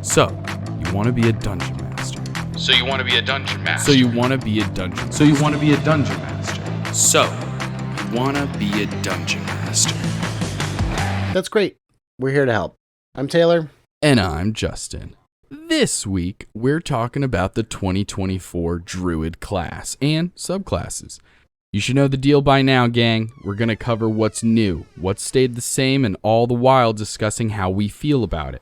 So, you want to be a dungeon master. So you want to be a dungeon master. So you want to be a dungeon. So you want to be a dungeon master. So, you want to be a dungeon master. That's great. We're here to help. I'm Taylor. And I'm Justin. This week, we're talking about the 2024 Druid Class and subclasses. You should know the deal by now, gang. We're going to cover what's new, what stayed the same, and all the while discussing how we feel about it.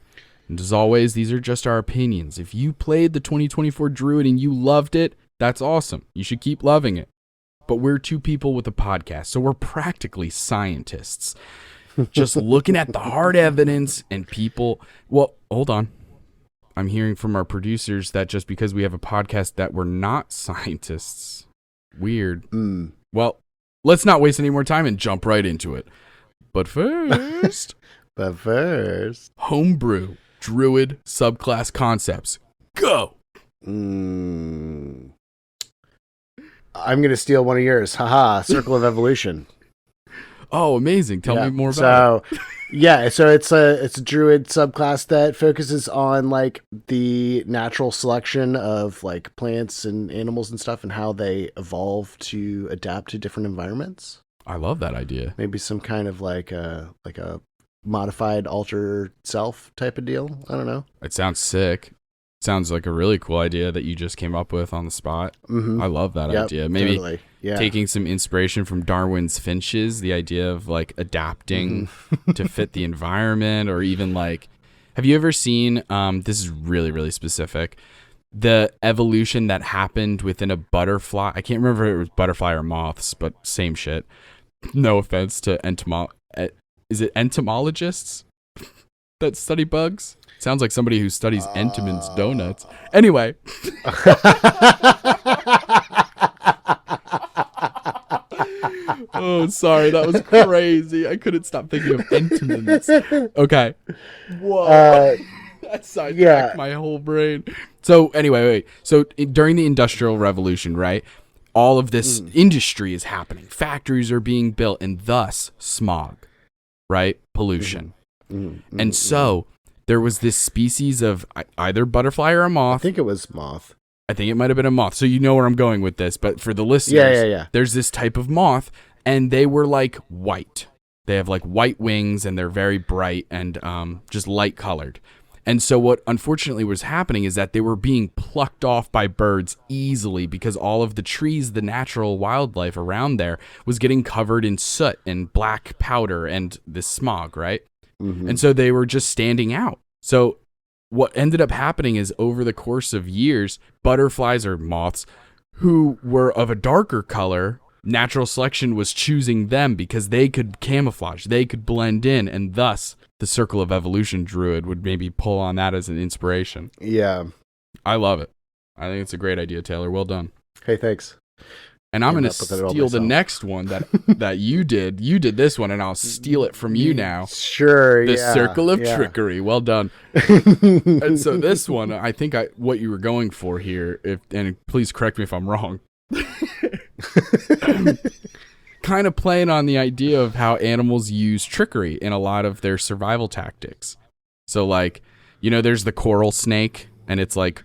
And as always, these are just our opinions. If you played the 2024 Druid and you loved it, that's awesome. You should keep loving it. But we're two people with a podcast, so we're practically scientists. Just looking at the hard evidence and people... Well, hold on. I'm hearing from our producers that just because we have a podcast that we're not scientists. Weird. Well, let's not waste any more time and jump right into it. But first... Homebrew. Druid subclass concepts. Go! I'm going to steal one of yours. Haha, Circle of Evolution. Oh, amazing. Tell me more about it. So it's a druid subclass that focuses on like the natural selection of like plants and animals and stuff and how they evolve to adapt to different environments. I love that idea. Maybe some kind of like a modified alter self type of deal. I don't know. It sounds sick. Sounds like a really cool idea that you just came up with on the spot. Mm-hmm. I love that idea. Maybe totally. Taking some inspiration from Darwin's finches, the idea of like adapting to fit the environment, or even like, have you ever seen, this is really, really specific, the evolution that happened within a butterfly? I can't remember if it was butterfly or moths, but same shit. No offense to is it entomologists that study bugs? Sounds like somebody who studies Entenmann's donuts. Anyway. Oh, sorry. That was crazy. I couldn't stop thinking of Entenmann's. Okay. Whoa. That sidetracked my whole brain. So anyway, wait. So during the Industrial Revolution, right? All of this industry is happening. Factories are being built, and thus smog, right? Pollution. And so there was this species of either butterfly or a moth. I think it was moth. I think it might have been a moth. So you know where I'm going with this. But for the listeners, there's this type of moth, and they were like white. They have like white wings, and they're very bright and just light colored. And so what unfortunately was happening is that they were being plucked off by birds easily because all of the trees, the natural wildlife around there, was getting covered in soot and black powder and this smog, right? And so they were just standing out. So what ended up happening is over the course of years, butterflies or moths who were of a darker color, natural selection was choosing them because they could camouflage, they could blend in, and thus the Circle of Evolution Druid would maybe pull on that as an inspiration. Yeah. I love it. I think it's a great idea, Taylor. Well done. Hey, thanks. And I'm going to steal the next one that you did. You did this one, and I'll steal it from you now. Sure, The Circle of Trickery. Well done. And so this one, I think what you were going for here, and please correct me if I'm wrong, kind of playing on the idea of how animals use trickery in a lot of their survival tactics. So like, there's the coral snake, and it's like,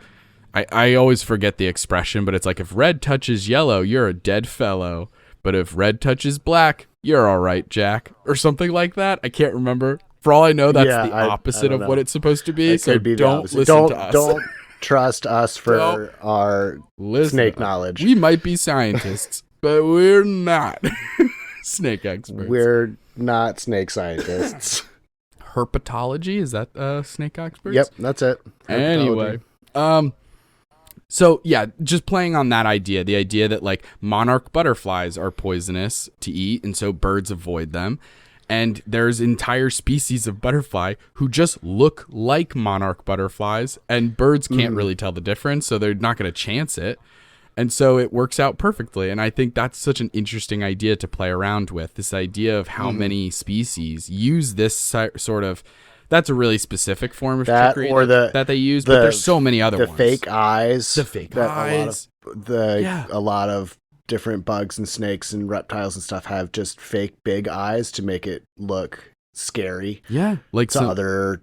I always forget the expression, but it's like, if red touches yellow, you're a dead fellow. But if red touches black, you're all right, Jack. Or something like that. I can't remember. For all I know, that's the opposite of what it's supposed to be. So don't listen to us. Don't trust us for our snake knowledge. We might be scientists, but we're not snake experts. We're not snake scientists. Herpetology? Is that snake experts? Yep, that's it. Anyway. So yeah, just playing on that idea, the idea that like monarch butterflies are poisonous to eat, and so birds avoid them. And there's entire species of butterfly who just look like monarch butterflies, and birds can't really tell the difference, so they're not going to chance it. And so it works out perfectly. And I think that's such an interesting idea to play around with, this idea of how many species use this sort of... That's a really specific form of trickery that they use, but there's so many other ones. The fake eyes. The fake eyes. A lot of different bugs and snakes and reptiles and stuff have just fake big eyes to make it look scary. Yeah. Like to other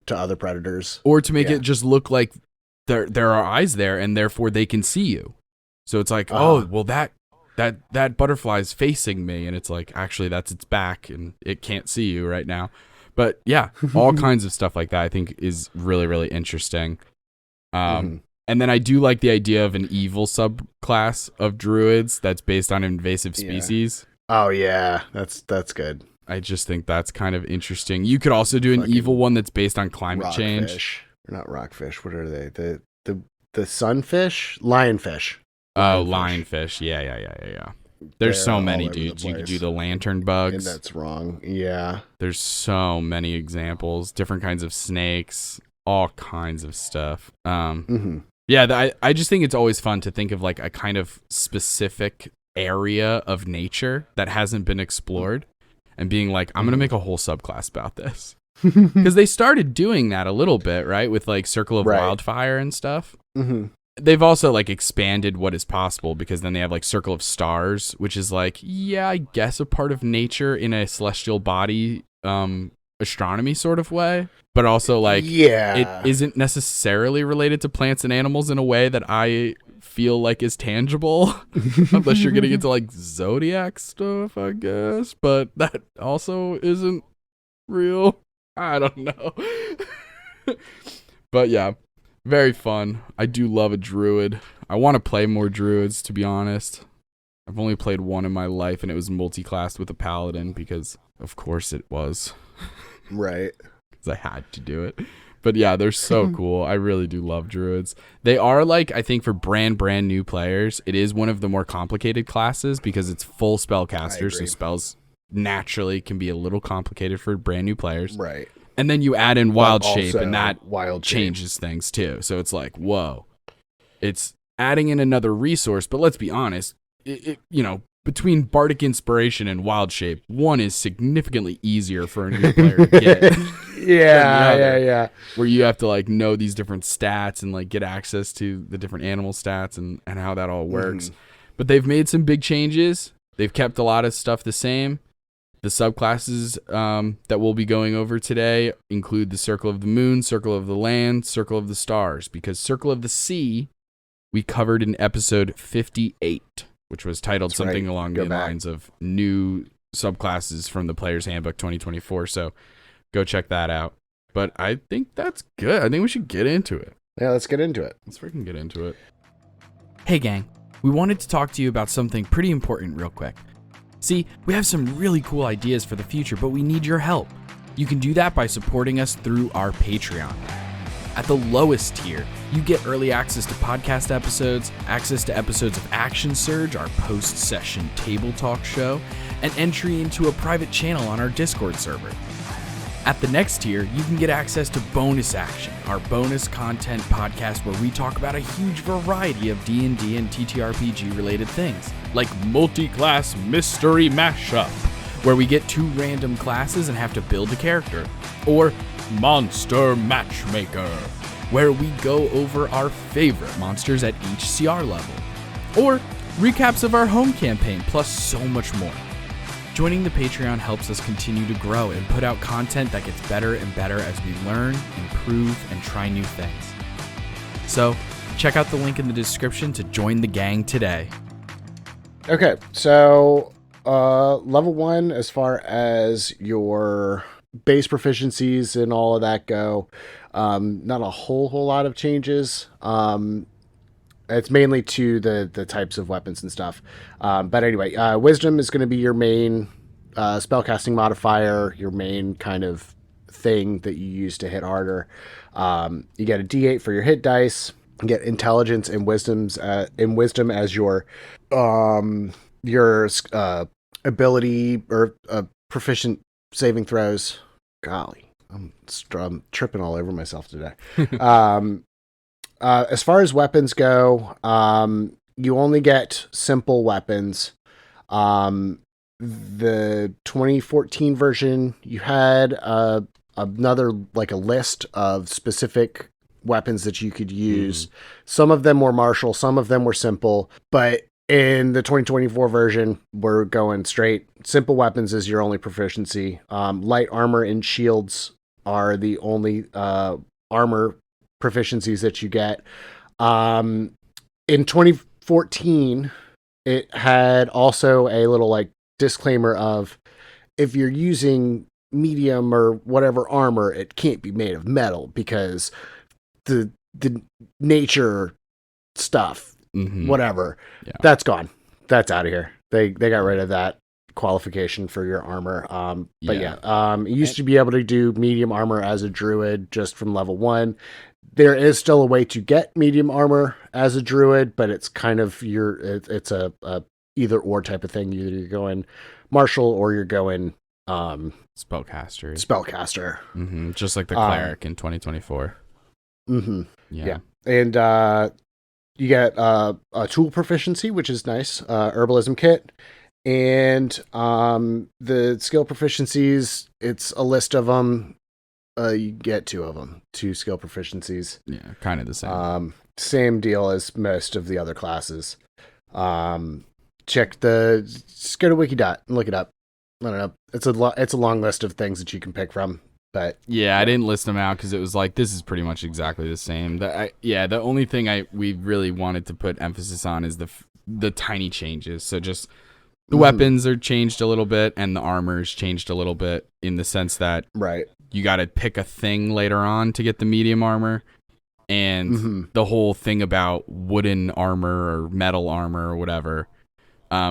to other predators. Or to make it just look like there are eyes there, and therefore they can see you. So it's like, oh, well, that butterfly is facing me, and it's like, actually, that's its back, and it can't see you right now. But yeah, all kinds of stuff like that I think is really, really interesting. And then I do like the idea of an evil subclass of druids that's based on invasive species. Oh yeah, that's good. I just think that's kind of interesting. You could also do an evil one that's based on climate change. Fish. They're not rockfish. What are they? The sunfish? Lionfish. Oh, lionfish. Yeah. There's so many, dudes. You could do the lantern bugs. And that's wrong. Yeah. There's so many examples. Different kinds of snakes. All kinds of stuff. Yeah, I just think it's always fun to think of like a kind of specific area of nature that hasn't been explored and being like, I'm going to make a whole subclass about this. Because they started doing that a little bit, right? With like Circle of Wildfire and stuff. They've also like expanded what is possible, because then they have like Circle of Stars, which is like, yeah, I guess a part of nature in a celestial body astronomy sort of way. But also like, it isn't necessarily related to plants and animals in a way that I feel like is tangible. Unless you're getting into like zodiac stuff, I guess. But that also isn't real. I don't know. But yeah, very fun. I do love a druid. I want to play more druids, to be honest. I've only played one in my life, and it was multi-classed with a paladin because, of course, it was. Right. Because I had to do it. But yeah, they're so cool. I really do love druids. They are like, I think for brand new players, it is one of the more complicated classes because it's full spellcaster, so spells naturally can be a little complicated for brand new players. Right. And then you add in wild shape, and that changes things too. So it's like, whoa. It's adding in another resource, but let's be honest, between Bardic Inspiration and Wild Shape, one is significantly easier for a new player to get. Yeah. Where you have to like know these different stats and like get access to the different animal stats and how that all works. But they've made some big changes. They've kept a lot of stuff the same. The subclasses that we'll be going over today include the Circle of the Moon, Circle of the Land, Circle of the Stars, because Circle of the Sea we covered in episode 58, which was titled something along the lines of new subclasses from the Player's Handbook 2024. So go check that out. But I think that's good. I think we should get into it. Yeah, let's get into it. Let's freaking get into it. Hey, gang. We wanted to talk to you about something pretty important real quick. See, we have some really cool ideas for the future, but we need your help. You can do that by supporting us through our Patreon. At the lowest tier, you get early access to podcast episodes, access to episodes of Action Surge, our post-session table talk show, and entry into a private channel on our Discord server. At the next tier, you can get access to Bonus Action, our bonus content podcast where we talk about a huge variety of D&D and TTRPG related things, like multi-class mystery mashup, where we get 2 random classes and have to build a character, or Monster Matchmaker, where we go over our favorite monsters at each CR level, or recaps of our home campaign, plus so much more. Joining the Patreon helps us continue to grow and put out content that gets better and better as we learn, improve, and try new things. So, check out the link in the description to join the gang today. Okay, so level 1, as far as your base proficiencies and all of that go, not a whole lot of changes. It's mainly to the types of weapons and stuff. But anyway, Wisdom is going to be your main spellcasting modifier, your main kind of thing that you use to hit harder. You get a D8 for your hit dice. You get Intelligence and Wisdom as your ability or proficient saving throws. Golly, I'm tripping all over myself today. As far as weapons go, you only get simple weapons. The 2014 version, you had another, like a list of specific weapons that you could use. Some of them were martial, some of them were simple, but in the 2024 version, we're going straight simple weapons is your only proficiency. Light armor and shields are the only armor proficiencies that you get. In 2014, it had also a little like disclaimer of if you're using medium or whatever armor, it can't be made of metal because the nature stuff, whatever, that's gone. That's out of here. They got rid of that qualification for your armor. But you used to be able to do medium armor as a druid just from level 1. There is still a way to get medium armor as a druid, but it's kind of it's a either or type of thing. Either you're going martial or you're going spellcaster. Just like the cleric in 2024. Yeah. And you get a tool proficiency, which is nice. Herbalism kit. And the skill proficiencies, it's a list of them. You get 2 of them, 2 skill proficiencies. Yeah, kind of the same. Same deal as most of the other classes. Just go to Wikidot and look it up. I don't know. It's a long list of things that you can pick from. But yeah, I didn't list them out because it was like this is pretty much exactly the same. The only thing we really wanted to put emphasis on is the tiny changes. So just the weapons are changed a little bit and the armor's changed a little bit in the sense that you got to pick a thing later on to get the medium armor, and the whole thing about wooden armor or metal armor or whatever,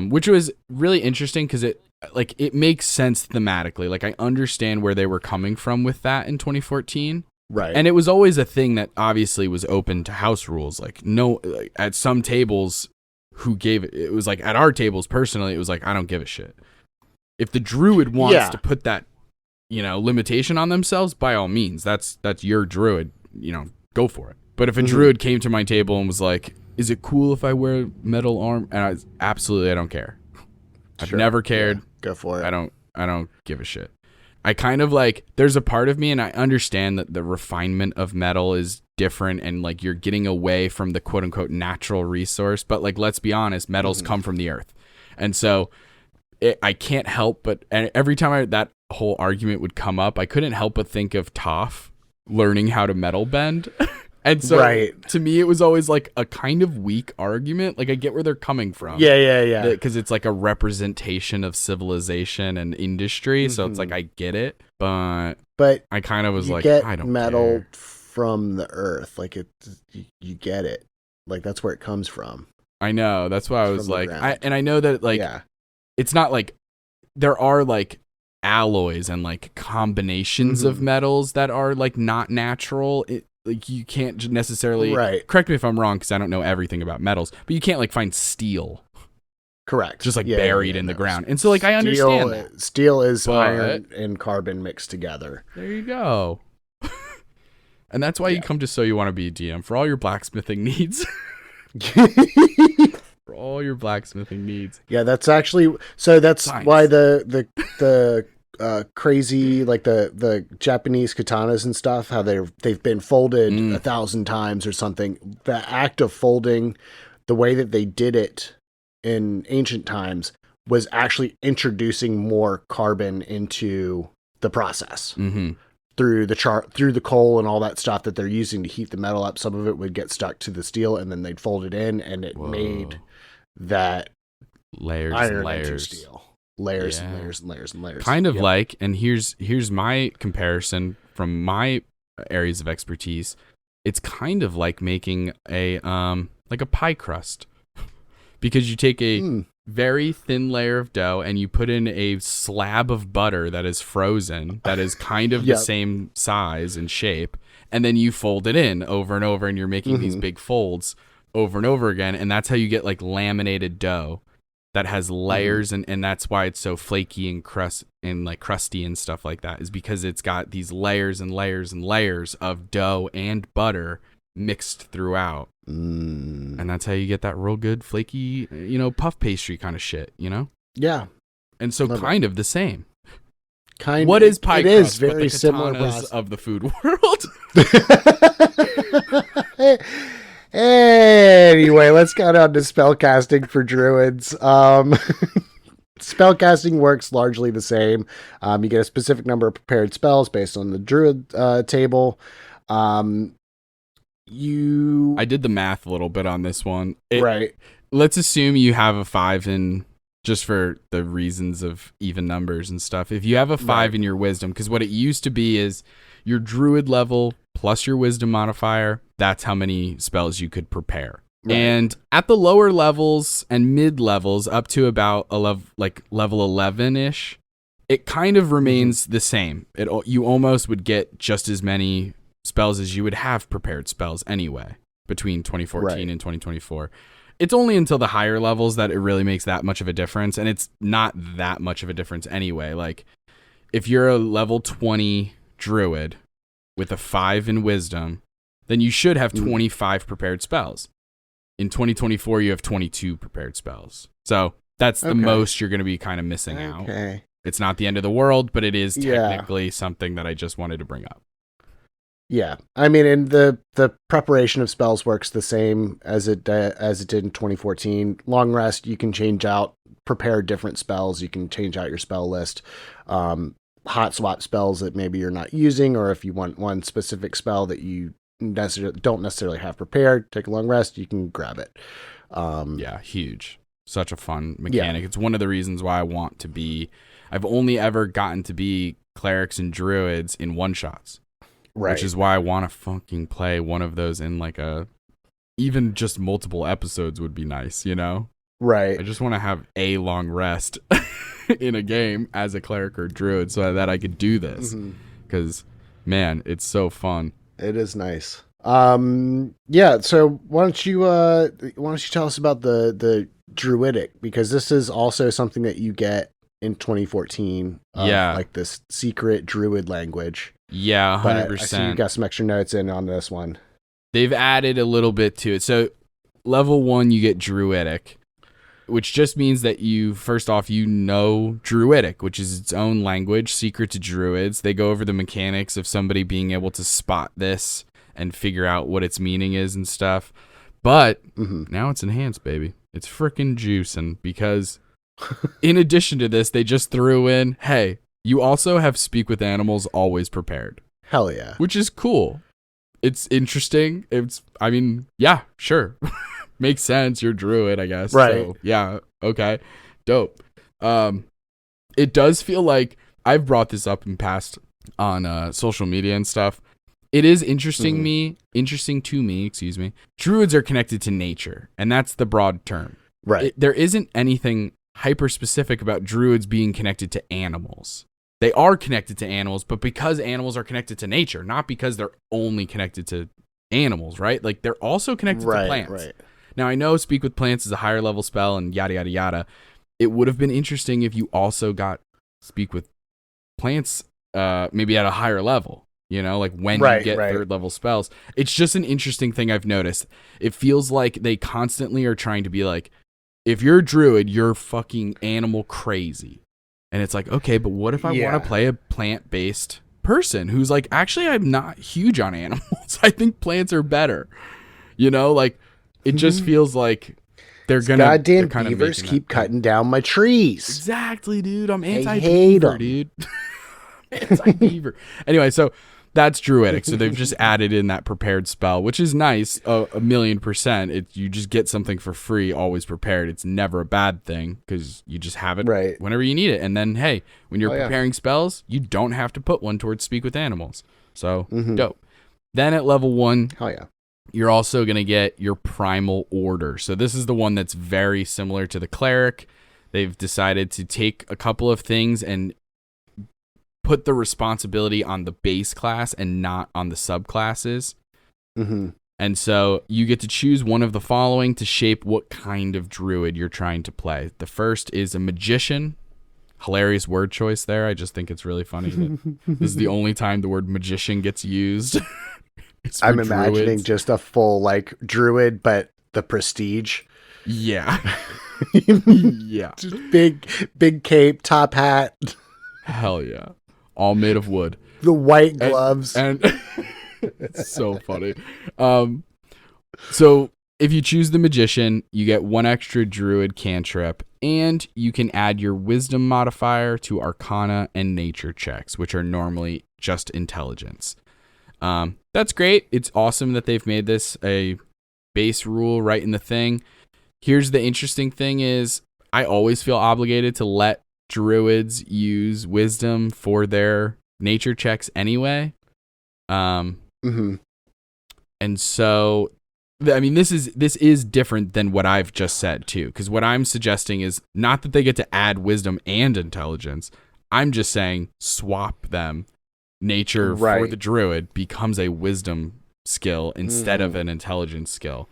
which was really interesting because it makes sense thematically. Like I understand where they were coming from with that in 2014. Right. And it was always a thing that obviously was open to house rules. At some tables it was like at our tables personally, it was like, I don't give a shit. If the druid wants to put that, limitation on themselves, by all means, that's your druid, go for it. But if a druid came to my table and was like, is it cool if I wear metal arm? And I don't care. I've never cared. Yeah, go for it. I don't give a shit. I kind of there's a part of me, and I understand that the refinement of metal is different and like you're getting away from the quote unquote natural resource. But let's be honest, metals come from the earth. And so I can't help but, and every time that whole argument would come up, I couldn't help but think of Toph learning how to metal bend. And so to me, it was always like a kind of weak argument. Like I get where they're coming from. Yeah. Because it's like a representation of civilization and industry. So it's like, I get it. But I kind of was like, I don't metal care. From the earth. Like you get it. Like that's where it comes from. I know. That's why I was like, I know that it's not like there are like alloys and like combinations of metals that are like not natural. Like you can't necessarily correct me if I'm wrong because I don't know everything about metals, but you can't like find steel. Correct. Just like buried in the ground. And so like I understand that. Steel is iron and carbon mixed together. There you go. And that's why you come to Soyouwannabeadm for all your blacksmithing needs. For all your blacksmithing needs. Yeah, that's actually that's why the crazy like the Japanese katanas and stuff, how they've been folded 1,000 times or something. The act of folding, the way that they did it in ancient times, was actually introducing more carbon into the process through the coal and all that stuff that they're using to heat the metal up. Some of it would get stuck to the steel, and then they'd fold it in, and it made that layers iron and layers into steel. Layers and layers and layers and layers. Kind of like, and here's my comparison from my areas of expertise. It's kind of like making a pie crust, because you take a very thin layer of dough and you put in a slab of butter that is frozen, that is kind of the same size and shape, and then you fold it in over and over, and you're making these big folds over and over again, and that's how you get like laminated dough that has layers, and that's why it's so flaky and crusty and stuff like that, is because it's got these layers and layers and layers of dough and butter mixed throughout. And that's how you get that real good flaky, puff pastry kind of shit, Yeah. And so kind of the same. What is pie crust? It is very but the similar of the food world. Anyway, let's get on to spellcasting for druids. Spellcasting works largely the same. You get a specific number of prepared spells based on the Druid table. I did the math a little bit on this one. Right. Let's assume you have a 5 in, just for the reasons of even numbers and stuff. If you have a 5 in your wisdom, because what it used to be is your Druid level plus your wisdom modifier, that's how many spells you could prepare. Right. And at the lower levels and mid levels, up to about level 11-ish, it kind of remains the same. You almost would get just as many spells as you would have prepared spells anyway between 2014 and 2024. It's only until the higher levels that it really makes that much of a difference, and it's not that much of a difference anyway. Like, if you're a level 20 druid with a 5 in wisdom, then you should have 25 prepared spells. In 2024, you have 22 prepared spells. So that's the most you're going to be kind of missing out. It's not the end of the world, but it is technically something that I just wanted to bring up. Yeah, I mean, and the preparation of spells works the same as it did in 2014. Long rest, you can prepare different spells. You can change out your spell list. Hot swap spells that maybe you're not using, or if you want one specific spell that you don't necessarily have prepared, take a long rest, you can grab it. Yeah, huge. Such a fun mechanic. Yeah. It's one of the reasons why I've only ever gotten to be clerics and druids in one-shots. Right. Which is why I want to fucking play one of those in even just multiple episodes would be nice, you know? Right. I just want to have a long rest in a game as a cleric or druid so that I could do this. Because, man, it's so fun. It is nice. Yeah, so why don't you tell us about the druidic, because this is also something that you get in 2014. Like this secret druid language. Yeah, 100%. But I see you got some extra notes in on this one. They've added a little bit to it. So level 1, you get druidic, which just means that first off, druidic, which is its own language, secret to druids. They go over the mechanics of somebody being able to spot this and figure out what its meaning is and stuff. But now it's enhanced, baby. It's freaking juicing, because in addition to this, they just threw in, hey, you also have Speak with Animals always prepared. Hell yeah. Which is cool. It's interesting. Yeah, sure. Makes sense. You're druid, I guess. Right. So, yeah. Okay. Dope. It does feel like I've brought this up in past on social media and stuff. It is interesting to me, excuse me. Druids are connected to nature, and that's the broad term. Right. There isn't anything hyper specific about druids being connected to animals. They are connected to animals, but because animals are connected to nature, not because they're only connected to animals, right? Like, they're also connected to plants. Right. Now, I know Speak with Plants is a higher level spell and yada, yada, yada. It would have been interesting if you also got Speak with Plants maybe at a higher level, you know, like when you get third level spells. It's just an interesting thing I've noticed. It feels like they constantly are trying to be like, if you're a druid, you're fucking animal crazy. And it's like, okay, but what if I want to play a plant-based person who's like, actually, I'm not huge on animals. I think plants are better. You know, like, it just feels like they're going to... Goddamn beavers keep cutting down my trees. Exactly, dude. I'm anti-beaver, dude. Anti-beaver. Anyway, so that's druidic. So they've just added in that prepared spell, which is nice. 1,000,000%. You just get something for free, always prepared. It's never a bad thing because you just have it whenever you need it. And then, hey, when you're preparing spells, you don't have to put one towards Speak with Animals. So dope. Then at level 1, you're also going to get your Primal Order. So this is the one that's very similar to the Cleric. They've decided to take a couple of things and put the responsibility on the base class and not on the subclasses. And so you get to choose one of the following to shape what kind of druid you're trying to play. The first is a magician. Hilarious word choice there. I just think it's really funny that this is the only time the word magician gets used. I'm imagining just a full like druid, but the prestige. Yeah. Yeah. Just big cape, top hat. Hell yeah. All made of wood. The white gloves. And it's so funny. So if you choose the magician, you get 1 extra druid cantrip, and you can add your wisdom modifier to arcana and nature checks, which are normally just intelligence. That's great. It's awesome that they've made this a base rule right in the thing. Here's the interesting thing is I always feel obligated to let druids use wisdom for their nature checks anyway. And so, I mean, this is different than what I've just said too, because what I'm suggesting is not that they get to add wisdom and intelligence. I'm just saying swap them. Nature for the druid becomes a wisdom skill instead of an intelligence skill.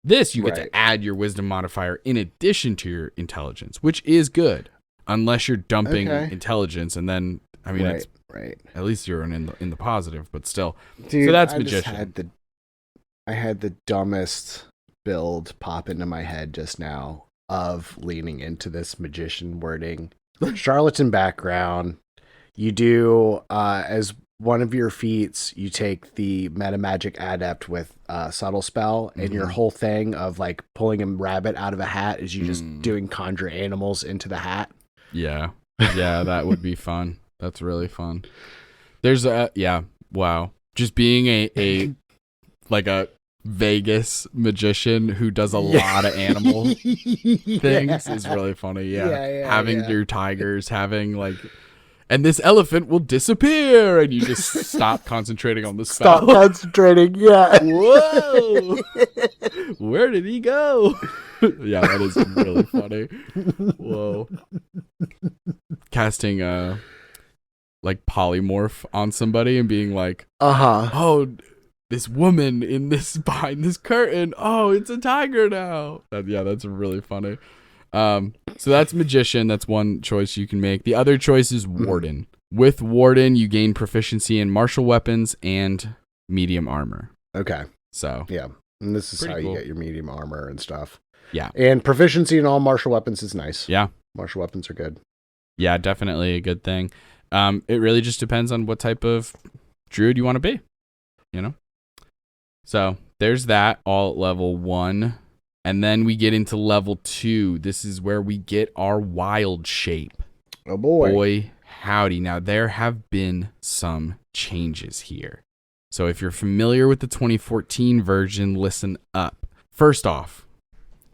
This, you get to add your wisdom modifier in addition to your intelligence, which is good, unless you're dumping intelligence, and then, I mean, it's at least you're in the positive, but still. Dude, so that's magician. I had the dumbest build pop into my head just now of leaning into this magician wording. Charlatan background. You do, as one of your feats, you take the meta magic adept with subtle spell, and your whole thing of like pulling a rabbit out of a hat is you just doing conjure animals into the hat. Yeah, that would be fun. That's really fun. There's wow. Just being a like a Vegas magician who does a lot of animal things is really funny. Having your tigers, having like, and this elephant will disappear, and you just stop concentrating on the spell. Stop concentrating, Whoa! Where did he go? Yeah, that is really funny. Whoa. Casting like polymorph on somebody and being like, oh, this woman behind this curtain, oh, it's a tiger now. That's really funny. So that's magician. That's one choice you can make. The other choice is warden. With warden, you gain proficiency in martial weapons and medium armor. Okay. So yeah, and this is how you get your medium armor and stuff. Yeah, and proficiency in all martial weapons is nice. Yeah, martial weapons are good. Yeah, definitely a good thing. It really just depends on what type of druid you want to be, you know? So there's that, all at level 1. And then we get into level 2. This is where we get our wild shape. Oh boy. Boy, howdy. Now, there have been some changes here. So if you're familiar with the 2014 version, listen up. First off,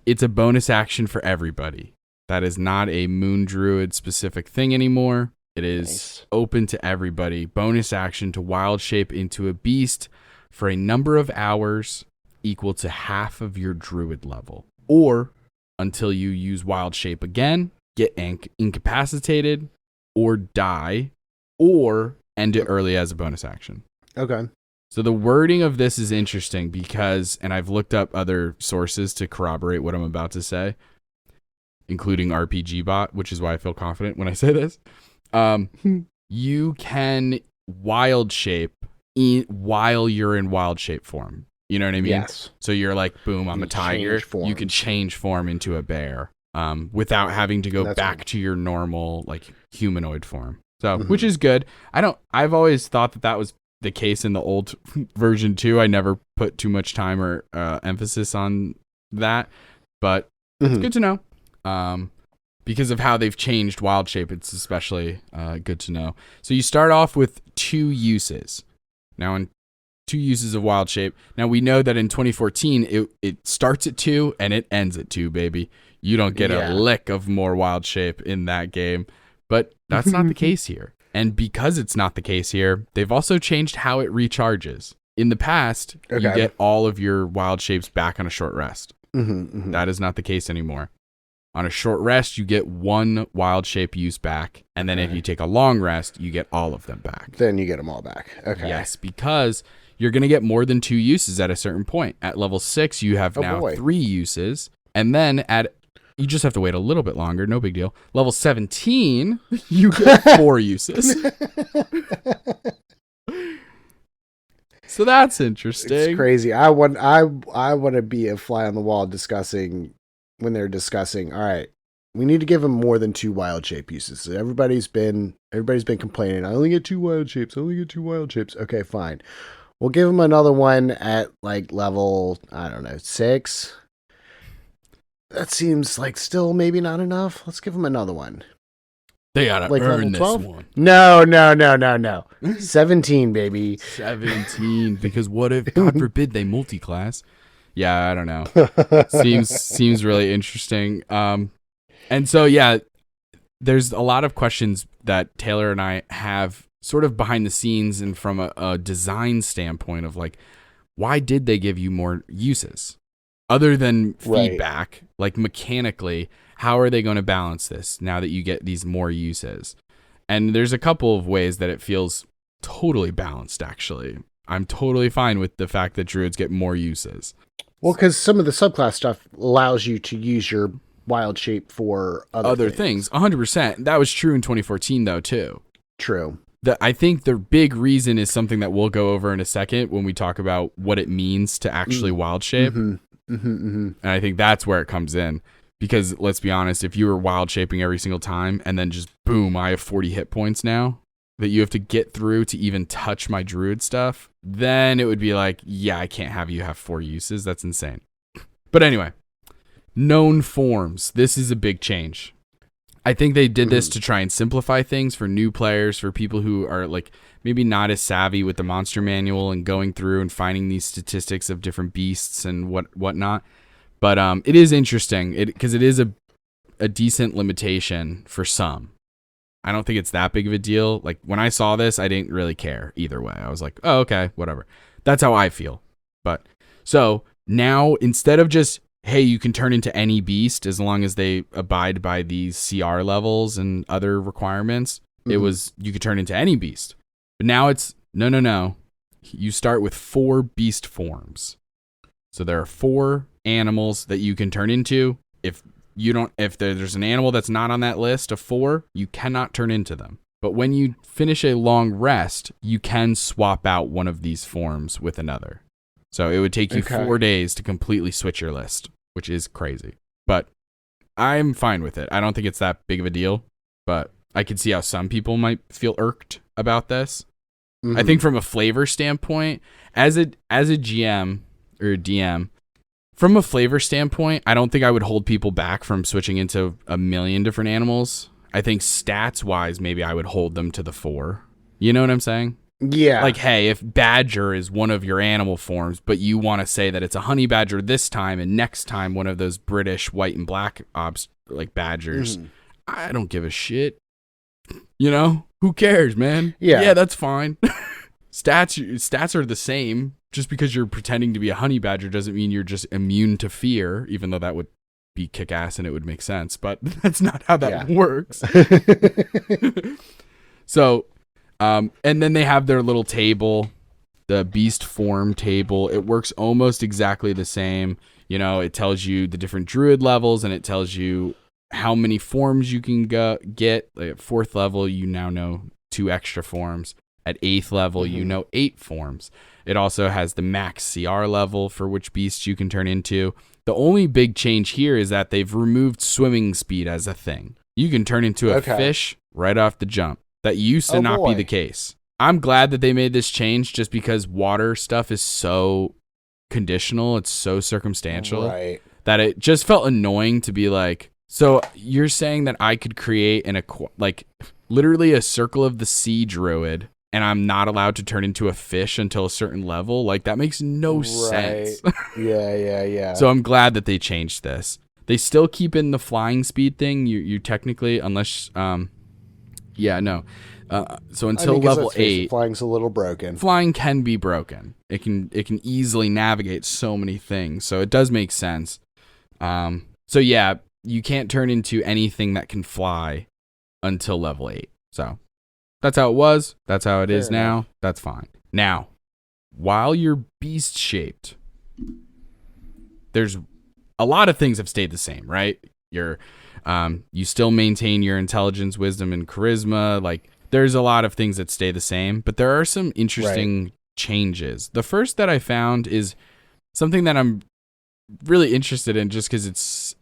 it's a bonus action for everybody. That is not a Moon Druid specific thing anymore. It is open to everybody. Bonus action to wild shape into a beast for a number of hours equal to half of your druid level, or until you use wild shape again, get incapacitated, or die, or end it early as a bonus action. Okay. So the wording of this is interesting because, and I've looked up other sources to corroborate what I'm about to say, including RPG Bot, which is why I feel confident when I say this. You can wild shape while you're in wild shape form. You know what I mean? Yes. So you're like, boom, I'm a tiger. You can change form into a bear without having to go back to your normal like humanoid form. So, which is good. I've always thought that was the case in the old version too. I never put too much time or emphasis on that, but it's good to know. Because of how they've changed wild shape, it's especially good to know. So you start off with 2 uses. Now, in 2 uses of wild shape. Now, we know that in 2014, it starts at 2 and it ends at 2, baby. You don't get a lick of more wild shape in that game. But that's not the case here. And because it's not the case here, they've also changed how it recharges. In the past, you get all of your wild shapes back on a short rest. That is not the case anymore. On a short rest, you get 1 wild shape use back. And then if you take a long rest, you get all of them back. Then you get them all back. Okay. Yes, because you're going to get more than 2 uses at a certain point. At level 6, you have now 3 uses. And then you just have to wait a little bit longer. No big deal. Level 17, you get 4 uses. So that's interesting. It's crazy. I want to be a fly on the wall when they're discussing, all right, we need to give them more than 2 wild shape uses. So everybody's been complaining, I only get 2 wild shapes. Okay, fine. We'll give him another one at like level, I don't know, 6. That seems like still maybe not enough. Let's give him another one. They gotta like earn level 12? this one. No. 17, baby. 17. Because what if, God forbid, they multi-class? Yeah, I don't know. Seems really interesting. And so yeah, there's a lot of questions that Taylor and I have sort of behind the scenes and from a design standpoint of like, why did they give you more uses? Other than feedback, like mechanically, how are they going to balance this now that you get these more uses? And there's a couple of ways that it feels totally balanced, actually. I'm totally fine with the fact that druids get more uses. Well, because some of the subclass stuff allows you to use your wild shape for other things. 100%. That was true in 2014, though, too. True. I think the big reason is something that we'll go over in a second when we talk about what it means to actually wild shape. And I think that's where it comes in. Because let's be honest, if you were wild shaping every single time and then just boom, I have 40 hit points now that you have to get through to even touch my druid stuff, then it would be like, yeah, I can't have you have 4 uses. That's insane. But anyway, known forms. This is a big change. I think they did this to try and simplify things for new players, for people who are like maybe not as savvy with the monster manual and going through and finding these statistics of different beasts and whatnot. But it is interesting because it is a decent limitation for some. I don't think it's that big of a deal. Like when I saw this, I didn't really care either way. I was like, oh, okay, whatever. That's how I feel. But so now instead of just, hey, you can turn into any beast as long as they abide by these CR levels and other requirements, it was you could turn into any beast. But now it's no. You start with 4 beast forms. So there are 4 animals that you can turn into. If there's an animal that's not on that list of 4, you cannot turn into them. But when you finish a long rest, you can swap out one of these forms with another. So it would take you 4 days to completely switch your list, which is crazy. But I'm fine with it. I don't think it's that big of a deal, but I can see how some people might feel irked about this. I think from a flavor standpoint, as a GM or a DM, from a flavor standpoint, I don't think I would hold people back from switching into a million different animals. I think stats-wise, maybe I would hold them to the 4. You know what I'm saying? Yeah. Like, hey, if badger is one of your animal forms, but you want to say that it's a honey badger this time and next time one of those British white and black badgers, I don't give a shit. You know? Who cares, man? Yeah, that's fine. Stats are the same. Just because you're pretending to be a honey badger doesn't mean you're just immune to fear, even though that would be kick-ass and it would make sense. But that's not how that works. So, and then they have their little table, the beast form table. It works almost exactly the same. You know, it tells you the different druid levels and it tells you how many forms you can get. Like at 4th level, you now know 2 extra forms. At 8th level, you know 8 forms. It also has the max CR level for which beasts you can turn into. The only big change here is that they've removed swimming speed as a thing. You can turn into a fish right off the jump. That used to not be the case. I'm glad that they made this change just because water stuff is so conditional. It's so circumstantial that it just felt annoying to be like, so you're saying that I could create literally a circle of the sea druid and I'm not allowed to turn into a fish until a certain level? Like, that makes no sense. Yeah. So I'm glad that they changed this. They still keep in the flying speed thing. You technically, unless, so until level 8, flying's a little broken. Flying can be broken. It can easily navigate so many things. So it does make sense. You can't turn into anything that can fly until level 8. So that's how it was. That's how it is now. That's fine. Now, while you're beast shaped, there's a lot of things have stayed the same, right? You still maintain your intelligence, wisdom, and charisma. Like, there's a lot of things that stay the same, but there are some interesting changes. The first that I found is something that I'm really interested in just because it's,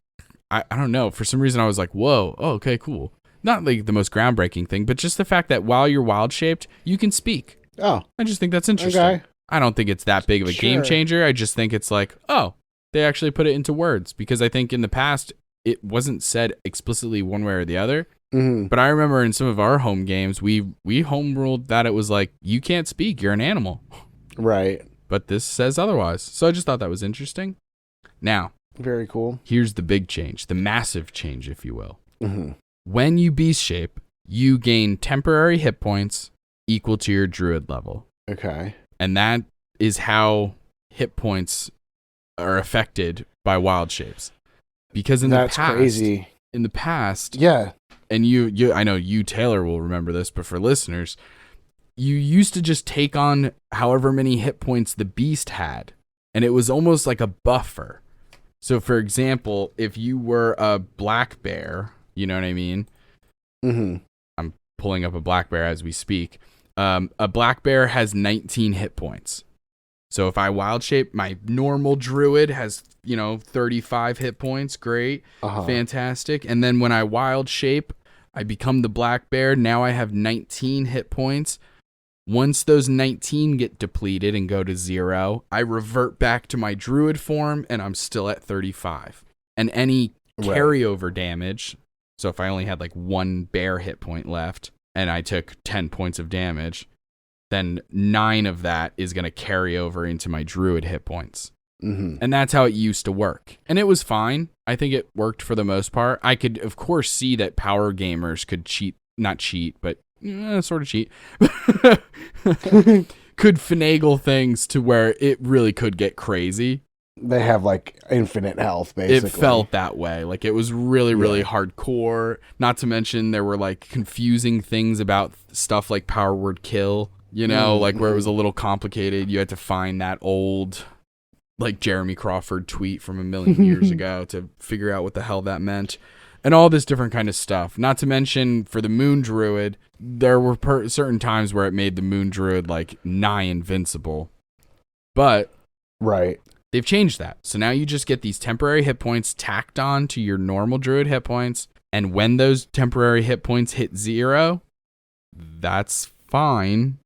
I don't know, for some reason I was like, whoa, oh, okay, cool. Not like the most groundbreaking thing, but just the fact that while you're wild shaped, you can speak. Oh. I just think that's interesting. Okay. I don't think it's that big of a game changer. I just think it's like, oh, they actually put it into words, because I think in the past it wasn't said explicitly one way or the other. Mm-hmm. But I remember in some of our home games, we home ruled that it was like, you can't speak, you're an animal. Right. But this says otherwise. So I just thought that was interesting. Now, very cool. Here's the big change, the massive change, if you will. Mm-hmm. When you beast shape, you gain temporary hit points equal to your druid level. Okay. And that is how hit points are affected by wild shapes. Because That's crazy. In the past, yeah. And you I know you, Taylor, will remember this, but for listeners, you used to just take on however many hit points the beast had, and it was almost like a buffer. So, for example, if you were a black bear, you know what I mean? Mm-hmm. I'm pulling up a black bear as we speak. A black bear has 19 hit points. So if I wild shape, my normal druid has, 35 hit points. Great. Fantastic. And then when I wild shape, I become the black bear. Now I have 19 hit points. Once those 19 get depleted and go to 0, I revert back to my druid form and I'm still at 35. And any carryover damage, so if I only had like 1 bear hit point left and I took 10 points of damage, then 9 of that is going to carry over into my druid hit points. Mm-hmm. And that's how it used to work. And it was fine. I think it worked for the most part. I could, of course, see that power gamers could not cheat, but sort of cheat. Could finagle things to where it really could get crazy. They have like infinite health, basically. It felt that way. Like it was really, really hardcore. Not to mention there were like confusing things about stuff like power word kill, like where it was a little complicated. You had to find that old like Jeremy Crawford tweet from a million years ago to figure out what the hell that meant. And all this different kind of stuff. Not to mention, for the Moon Druid, there were certain times where it made the Moon Druid like nigh invincible. But they've changed that. So now you just get these temporary hit points tacked on to your normal Druid hit points. And when those temporary hit points hit 0, that's fine.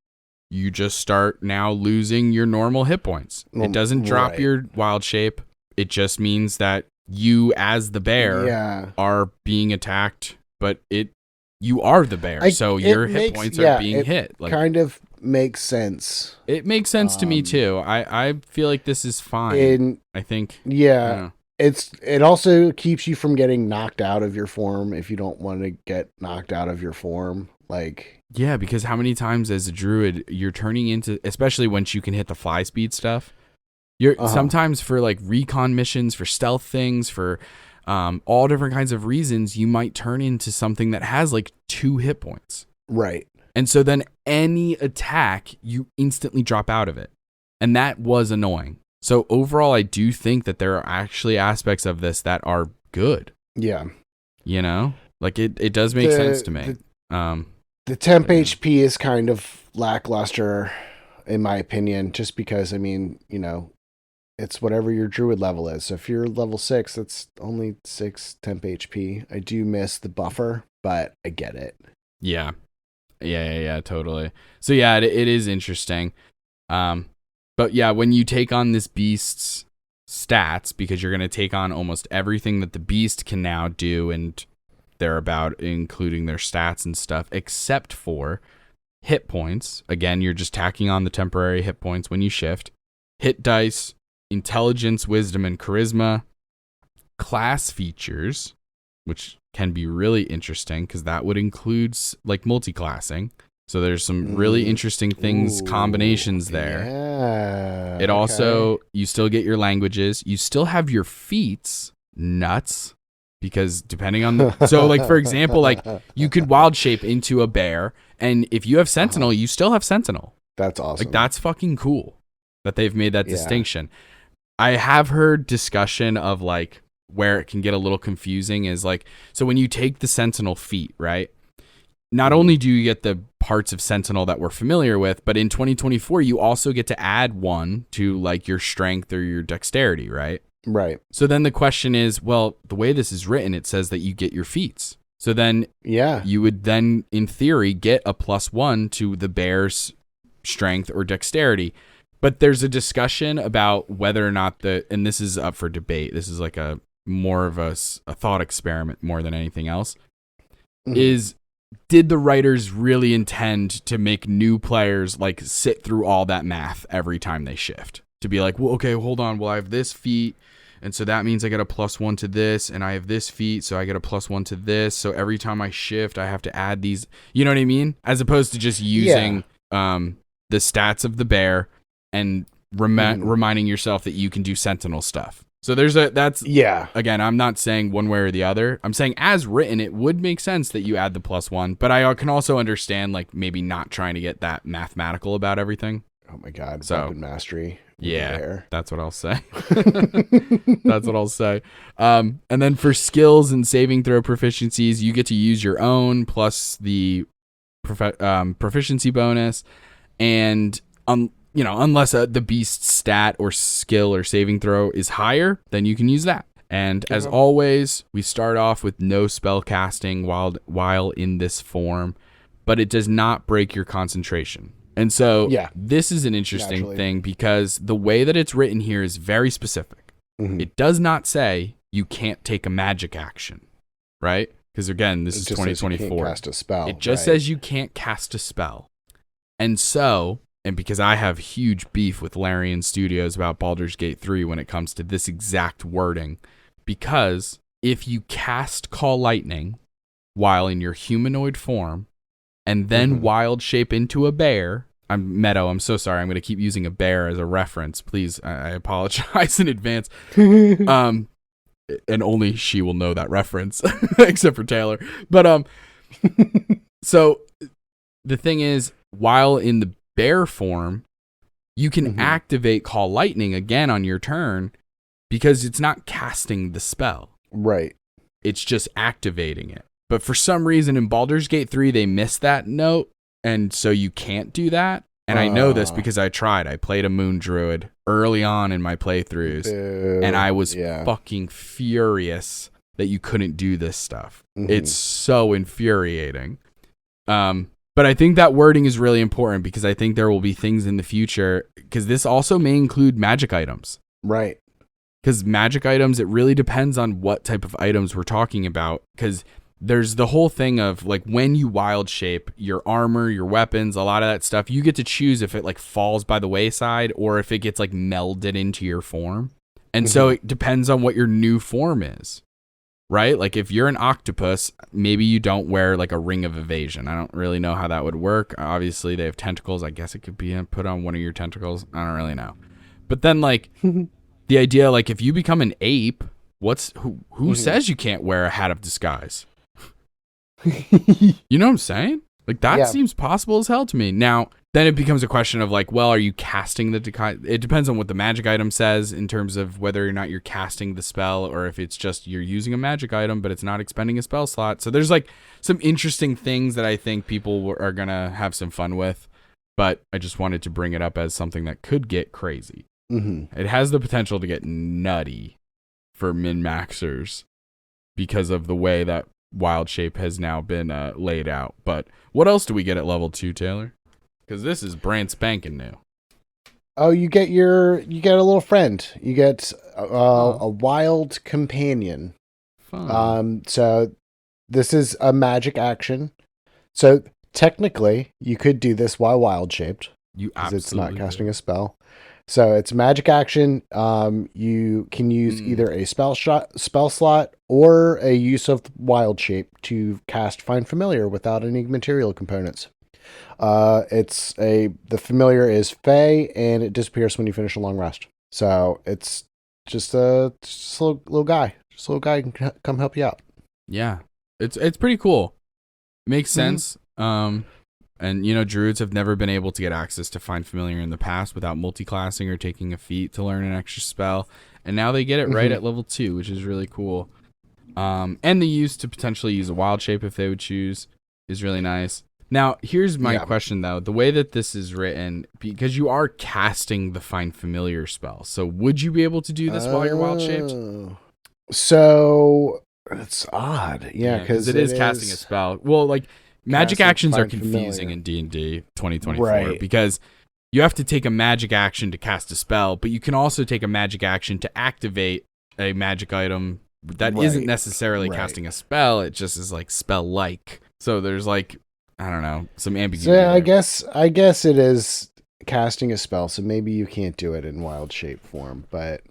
You just start now losing your normal hit points. It doesn't drop your wild shape. It just means that you as the bear are being attacked, but you are the bear, so your hit points are being hit. Like, kind of makes sense. It makes sense to me too. I feel like this is fine. I think. Yeah. It also keeps you from getting knocked out of your form if you don't want to get knocked out of your form. Yeah, because how many times as a druid you're turning into, especially once you can hit the fly speed stuff. You're sometimes for like recon missions, for stealth things, for all different kinds of reasons, you might turn into something that has like 2 hit points. Right. And so then any attack, you instantly drop out of it. And that was annoying. So overall, I do think that there are actually aspects of this that are good. Yeah. Like it does make sense to me. The temp HP is kind of lackluster, in my opinion, just because, it's whatever your druid level is. So if you're level 6, that's only 6 temp HP. I do miss the buffer, but I get it. Yeah, totally. So yeah, it is interesting. But yeah, when you take on this beast's stats, because you're going to take on almost everything that the beast can now do, and they're about including their stats and stuff, except for hit points. Again, you're just tacking on the temporary hit points when you shift. Hit dice, intelligence, wisdom, and charisma, class features, which can be really interesting because that would include like multi-classing. So there's some really interesting things, combinations there. Yeah. It also, you still get your languages. You still have your feats, nuts, because depending on so like for example, like you could wild shape into a bear, and if you have Sentinel, you still have Sentinel. That's awesome. Like that's fucking cool that they've made that distinction. I have heard discussion of like where it can get a little confusing is like, so when you take the Sentinel feat, right? Not only do you get the parts of Sentinel that we're familiar with, but in 2024, you also get to add one to like your strength or your dexterity, right? Right. So then the question is, well, the way this is written, it says that you get your feats. So then you would then, in theory, get a +1 to the bear's strength or dexterity. But there's a discussion about whether or not and this is up for debate. This is like a more of a thought experiment more than anything else. Did the writers really intend to make new players like sit through all that math every time they shift? To be like, well, okay, hold on. Well, I have this feat, and so that means I get a +1 to this, and I have this feat, so I get a +1 to this. So every time I shift, I have to add these. You know what I mean? As opposed to just using the stats of the bear and reminding yourself that you can do sentinel stuff. So again, I'm not saying one way or the other. I'm saying as written, it would make sense that you add the +1, but I can also understand like maybe not trying to get that mathematical about everything. Oh my God. Weapon mastery. Yeah, that's what I'll say. That's what I'll say. And then for skills and saving throw proficiencies, you get to use your own plus the proficiency bonus. And unless the beast's stat or skill or saving throw is higher, then you can use that. And as always, we start off with no spell casting while in this form, but it does not break your concentration. And so this is an interesting thing because the way that it's written here is very specific. It does not say you can't take a magic action, right? Because again, this is 2024. Cast a spell, it just says you can't cast a spell. And because I have huge beef with Larian Studios about Baldur's Gate 3 when it comes to this exact wording, because if you cast Call Lightning while in your humanoid form and then wild shape into a bear, I'm so sorry, I'm going to keep using a bear as a reference. Please, I apologize in advance. And only she will know that reference, except for Taylor. But so the thing is, while in the bear form, you can activate Call Lightning again on your turn because it's not casting the spell. Right. It's just activating it. But for some reason in Baldur's Gate 3, they missed that note, and so you can't do that. And I know this because I tried. I played a Moon Druid early on in my playthroughs, and I was fucking furious that you couldn't do this stuff. It's so infuriating. But I think that wording is really important because I think there will be things in the future, because this also may include magic items. Right. Because magic items, it really depends on what type of items we're talking about, because there's the whole thing of like when you wild shape your armor, your weapons, a lot of that stuff, you get to choose if it like falls by the wayside or if it gets like melded into your form. And so it depends on what your new form is, right? Like if you're an octopus, maybe you don't wear like a ring of evasion. I don't really know how that would work. Obviously they have tentacles. I guess it could be put on one of your tentacles. I don't really know. But then like the idea, like if you become an ape, who says you can't wear a hat of disguise? You know what I'm saying? Like that seems possible as hell to me. Now, then it becomes a question of like, well, are you casting it depends on what the magic item says in terms of whether or not you're casting the spell or if it's just you're using a magic item, but it's not expending a spell slot. So there's like some interesting things that I think people are going to have some fun with, but I just wanted to bring it up as something that could get crazy. It has the potential to get nutty for min-maxers because of the way that wild shape has now been laid out. But what else do we get at level 2, Taylor? Because this is brand spanking new. Oh, you get a little friend. You get a wild companion. Fun. So this is a magic action. So technically, you could do this while wild shaped. You absolutely. It's not casting a spell. So it's a magic action. You can use either a spell slot or a use of wild shape to cast Find Familiar without any material components. The familiar is Fey, and it disappears when you finish a long rest. So it's just a little guy. Just a little guy who can come help you out. Yeah, it's pretty cool. It makes sense. And, druids have never been able to get access to Find Familiar in the past without multi-classing or taking a feat to learn an extra spell. And now they get it right at level 2, which is really cool. And the use to potentially use a wild shape if they would choose is really nice. Now, here's my question, though. The way that this is written, because you are casting the Find Familiar spell, so would you be able to do this while you're wild shaped? So, it's odd. Yeah, because it is casting a spell. Well, like... Magic actions are confusing in D&D 2024 because you have to take a magic action to cast a spell, but you can also take a magic action to activate a magic item that isn't necessarily casting a spell. It just is like spell-like. So there's like, I don't know, some ambiguity. So I guess it is casting a spell, so maybe you can't do it in wild shape form, but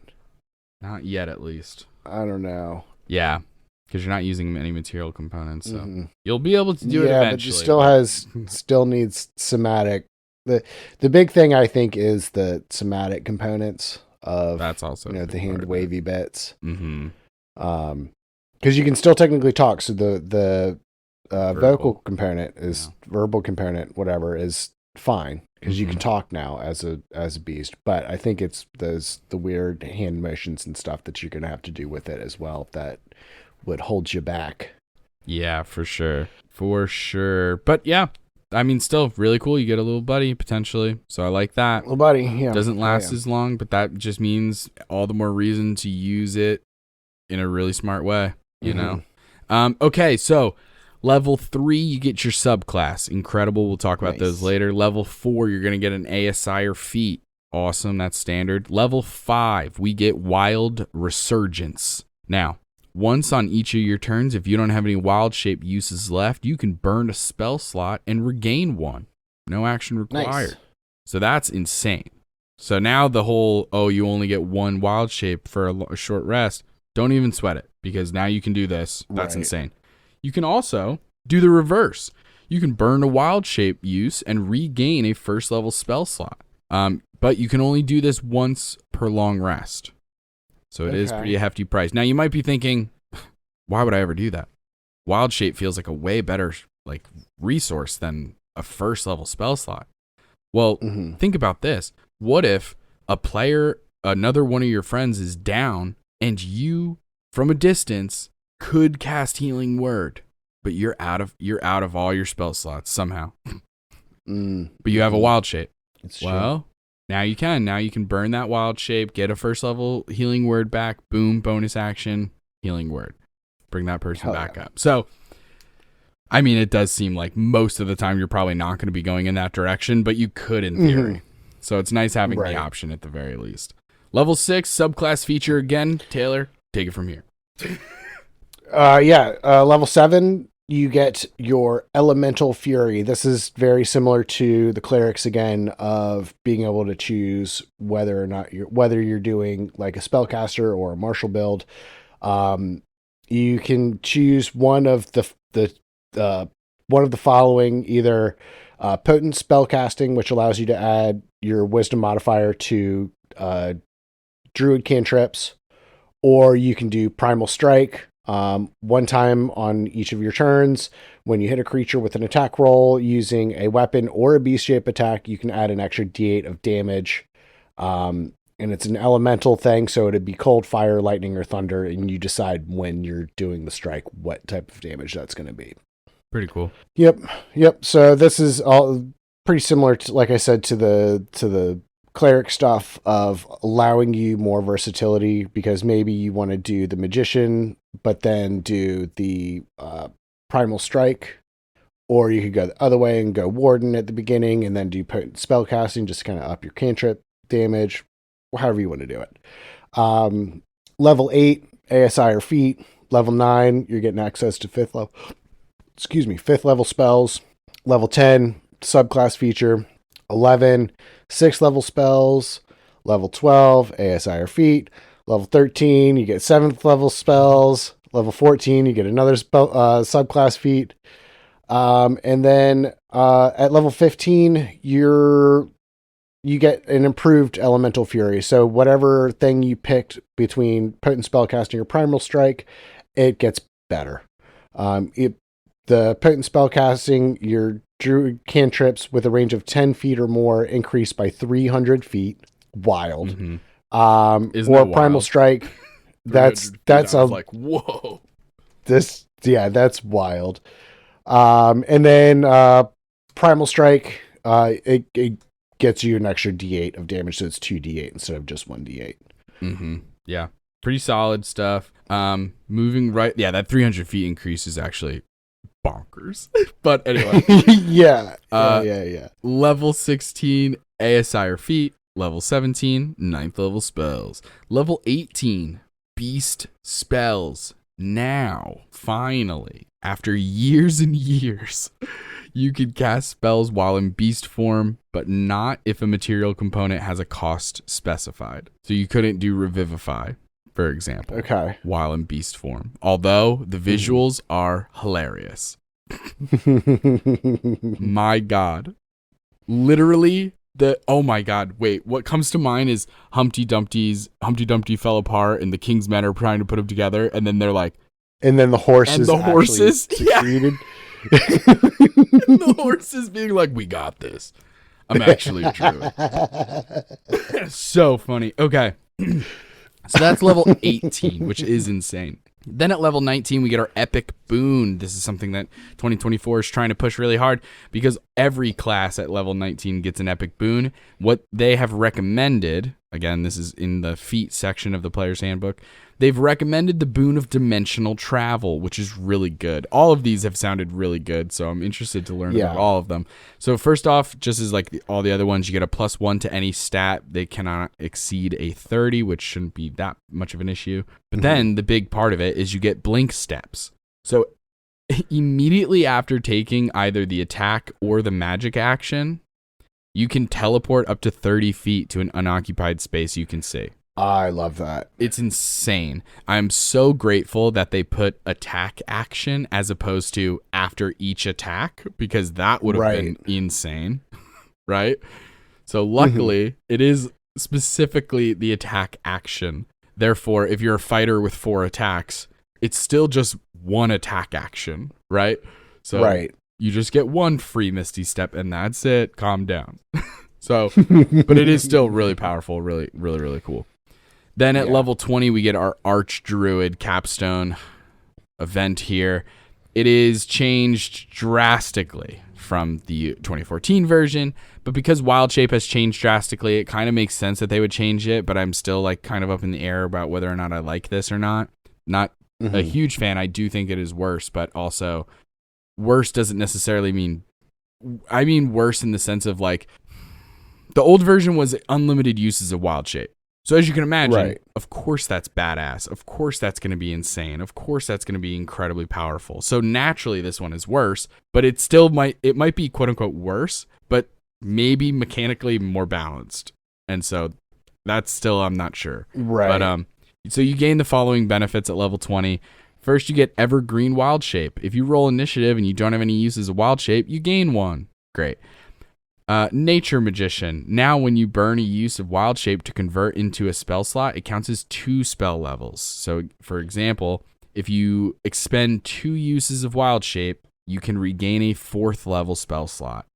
not yet, at least. I don't know. Yeah, because you're not using any material components, so you'll be able to do it eventually. But you still needs somatic. The big thing I think is the somatic components of that's also the hand wavy bits. Mm-hmm. Because you can still technically talk, so the vocal component is verbal component, whatever, is fine because you can talk now as a beast. But I think it's the weird hand motions and stuff that you're gonna have to do with it as well that would hold you back. Yeah, for sure. But yeah, I mean, still really cool. You get a little buddy potentially, so I like that. Little buddy, yeah. Doesn't last as long, but that just means all the more reason to use it in a really smart way. You know. Okay, so level 3, you get your subclass. Incredible. We'll talk about those later. Level 4, you're gonna get an ASI or feat. Awesome. That's standard. Level 5, we get Wild Resurgence. Now, once on each of your turns, if you don't have any wild shape uses left, you can burn a spell slot and regain one. No action required. Nice. So that's insane. So now the whole, you only get one wild shape for a short rest, don't even sweat it because now you can do this. That's insane. You can also do the reverse. You can burn a wild shape use and regain a first level spell slot. But you can only do this once per long rest. So it is pretty hefty price. Now you might be thinking, why would I ever do that? Wild shape feels like a way better resource than a first level spell slot. Well, think about this. What if another one of your friends is down and you from a distance could cast Healing Word, but you're out of all your spell slots somehow. But you have a wild shape. Well, now you can burn that wild shape, get a first level Healing Word back, boom, bonus action, Healing Word. Bring that person back up. So, I mean, it does seem like most of the time you're probably not going to be going in that direction, but you could in theory. So it's nice having the option at the very least. Level 6, subclass feature again. Taylor, take it from here. Level 7, you get your Elemental Fury. This is very similar to the clerics again, of being able to choose whether or not you're doing like a spellcaster or a martial build. You can choose one of the following: either potent spellcasting, which allows you to add your wisdom modifier to druid cantrips, or you can do primal strike. One time on each of your turns, when you hit a creature with an attack roll using a weapon or a beast shape attack, you can add an extra d8 of damage. And it's an elemental thing, so it'd be cold, fire, lightning, or thunder, and you decide when you're doing the strike what type of damage that's going to be. Pretty cool. Yep. So this is all pretty similar to, like I said, to the cleric stuff of allowing you more versatility, because maybe you want to do the magician but then do the primal strike, or you could go the other way and go warden at the beginning and then do potent spell casting, just kind of up your cantrip damage, however you want to do it. Level 8, ASI or feat. Level 9, you're getting access to fifth level spells. Level 10, subclass feature. 11, 6th level spells. Level 12, ASI or feat. Level 13, you get 7th level spells. Level 14, you get another subclass feat. And then at level 15, you get an improved Elemental Fury. So whatever thing you picked between potent spellcasting or primal strike, it gets better. The potent spellcasting, your druid cantrips with a range of 10 feet or more increase by 300 feet. Wild. Mm-hmm. Or primal strike. that's like, whoa. That's wild. And then primal strike, it gets you an extra d8 of damage, so it's 2d8 instead of just 1d8. Mm-hmm. Yeah, pretty solid stuff. Moving right, that 300 feet increase is actually bonkers. But anyway, yeah. Level 16 ASI or feat, level 17, 9th level spells. Level 18, beast spells. Now, finally, after years and years, you can cast spells while in beast form, but not if a material component has a cost specified. So you couldn't do Revivify, for example, while in beast form. Although the visuals are hilarious. My God. Literally, oh my God, wait, what comes to mind is Humpty Dumpty fell apart and the king's men are trying to put them together, and then they're like, and then the horses succeeded. And the horses being like, we got this. I'm actually a druid. So funny. Okay. So that's level 18, which is insane. Then at level 19, we get our epic boon. This is something that 2024 is trying to push really hard because every class at level 19 gets an epic boon. What they have recommended, again, this is in the feat section of the player's handbook, they've recommended the boon of dimensional travel, which is really good. All of these have sounded really good, so I'm interested to learn about all of them. So first off, just as like all the other ones, you get a +1 to any stat. They cannot exceed a 30, which shouldn't be that much of an issue. But then the big part of it is you get blink steps. So immediately after taking either the attack or the magic action, you can teleport up to 30 feet to an unoccupied space you can see. I love that. It's insane. I'm so grateful that they put attack action as opposed to after each attack, because that would have been insane, right? So luckily, it is specifically the attack action. Therefore, if you're a fighter with 4 attacks, it's still just 1 attack action, right? So you just get 1 free Misty Step, and that's it. Calm down. So, but it is still really powerful, really, really, really cool. Then at level 20, we get our Arch Druid capstone event here. It is changed drastically from the 2014 version, but because Wild Shape has changed drastically, it kind of makes sense that they would change it, but I'm still like kind of up in the air about whether or not I like this or not. Not a huge fan. I do think it is worse, but also worse doesn't necessarily mean, I mean worse in the sense of like, the old version was unlimited uses of Wild Shape. So as you can imagine, of course that's badass. Of course that's going to be insane. Of course that's going to be incredibly powerful. So naturally this one is worse, but it might be quote unquote worse, but maybe mechanically more balanced. And so that's still, I'm not sure. Right. But so you gain the following benefits at level 20. First, you get Evergreen Wild Shape. If you roll initiative and you don't have any uses of Wild Shape, you gain 1. Great. Nature Magician. Now when you burn a use of Wild Shape to convert into a spell slot, it counts as 2 spell levels. So for example, if you expend 2 uses of Wild Shape, you can regain a 4th level spell slot.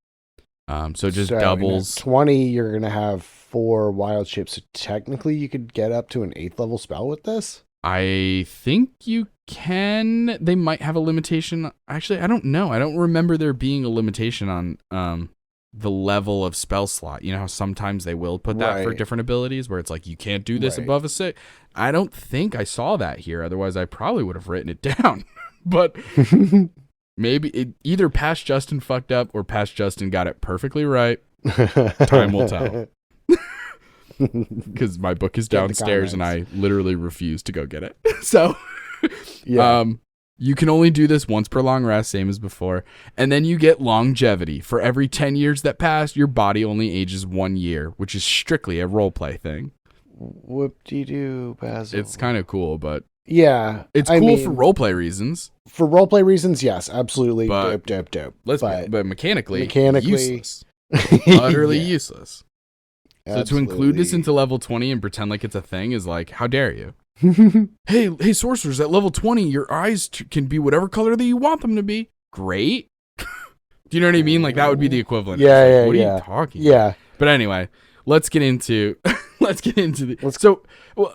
So just doubles. 20, you're going to have 4 Wild Shapes. So technically you could get up to an 8th level spell with this? I think you can. They might have a limitation. Actually, I don't know. I don't remember there being a limitation on the level of spell slot. You know how sometimes they will put that for different abilities where it's like you can't do this above a 6. I don't think I saw that here. Otherwise, I probably would have written it down. But maybe it either Past Justin fucked up or Past Justin got it perfectly right. Time will tell. Because my book is downstairs and I literally refuse to go get it. So, you can only do this once per long rest, same as before. And then you get longevity. For every 10 years that pass, your body only ages 1 year, which is strictly a roleplay thing. Whoop-de-doo, Basil. It's kind of cool, but it's cool for roleplay reasons. For roleplay reasons, yes, absolutely. But dope. But mechanically useless. Utterly useless. So to include this into level 20 and pretend like it's a thing is like, how dare you? Hey, sorcerers, at level 20, your eyes can be whatever color that you want them to be. Great. Do you know what I mean? Like, that would be the equivalent. What are you talking about? But anyway, let's get into So,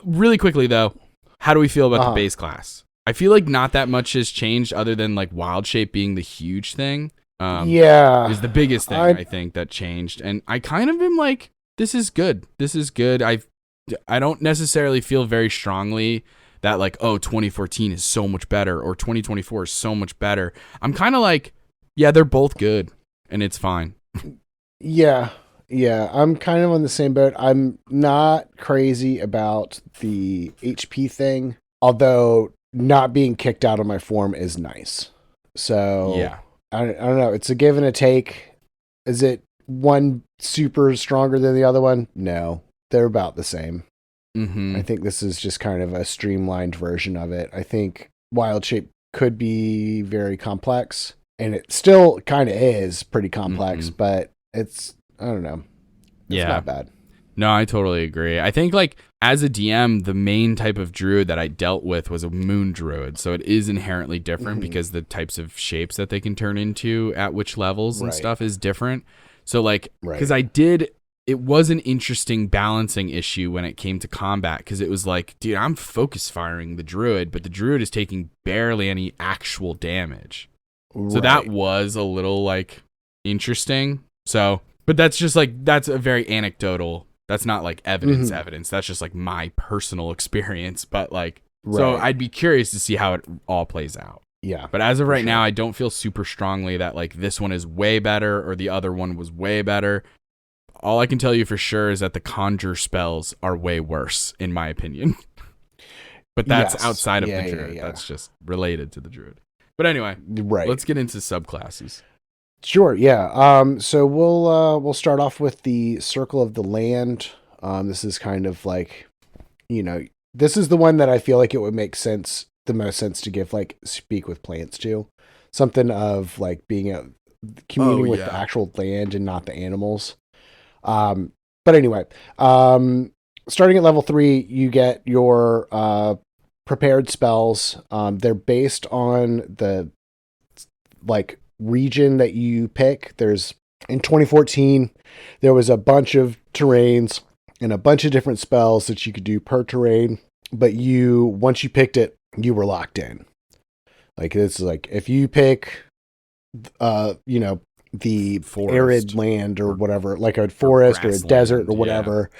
really quickly, though, how do we feel about the base class? I feel like not that much has changed other than, like, Wild Shape being the huge thing. Is the biggest thing, I think, that changed. And I kind of am like, this is good. I don't necessarily feel very strongly that like, oh, 2014 is so much better or 2024 is so much better. I'm kind of like, yeah, they're both good and it's fine. Yeah. Yeah, I'm kind of on the same boat. I'm not crazy about the HP thing, although not being kicked out of my form is nice. So Yeah. I don't know. It's a give and a take. Is it one super stronger than the other one? No, they're about the same. Mm-hmm. I think this is just kind of a streamlined version of it. I think Wild Shape could be very complex, and it still kind of is pretty complex, but it's, I don't know. It's not bad. No, I totally agree. I think like as a DM, the main type of druid that I dealt with was a moon druid. So it is inherently different because the types of shapes that they can turn into at which levels and stuff is different. So like, because it was an interesting balancing issue when it came to combat, because it was like, dude, I'm focus firing the druid, but the druid is taking barely any actual damage. So that was a little like interesting. So, but that's just like, that's a very anecdotal. That's not like evidence. That's just like my personal experience. But like, so I'd be curious to see how it all plays out. Yeah. But as of right now, I don't feel super strongly that like this one is way better or the other one was way better. All I can tell you for sure is that the conjure spells are way worse, in my opinion. But that's outside of the druid. That's just related to the druid. But anyway, let's get into subclasses. Sure, yeah. So we'll start off with the Circle of the Land. This is kind of like, this is the one that I feel like it would make the most sense to give like Speak with Plants to. Something of like being communing with the actual land and not the animals. But anyway, starting at level 3, you get your prepared spells. They're based on the like region that you pick. In 2014, there was a bunch of terrains and a bunch of different spells that you could do per terrain, but once you picked it, you were locked in. Like it's like if you pick the forest, arid land or whatever, like a forest or a desert or whatever,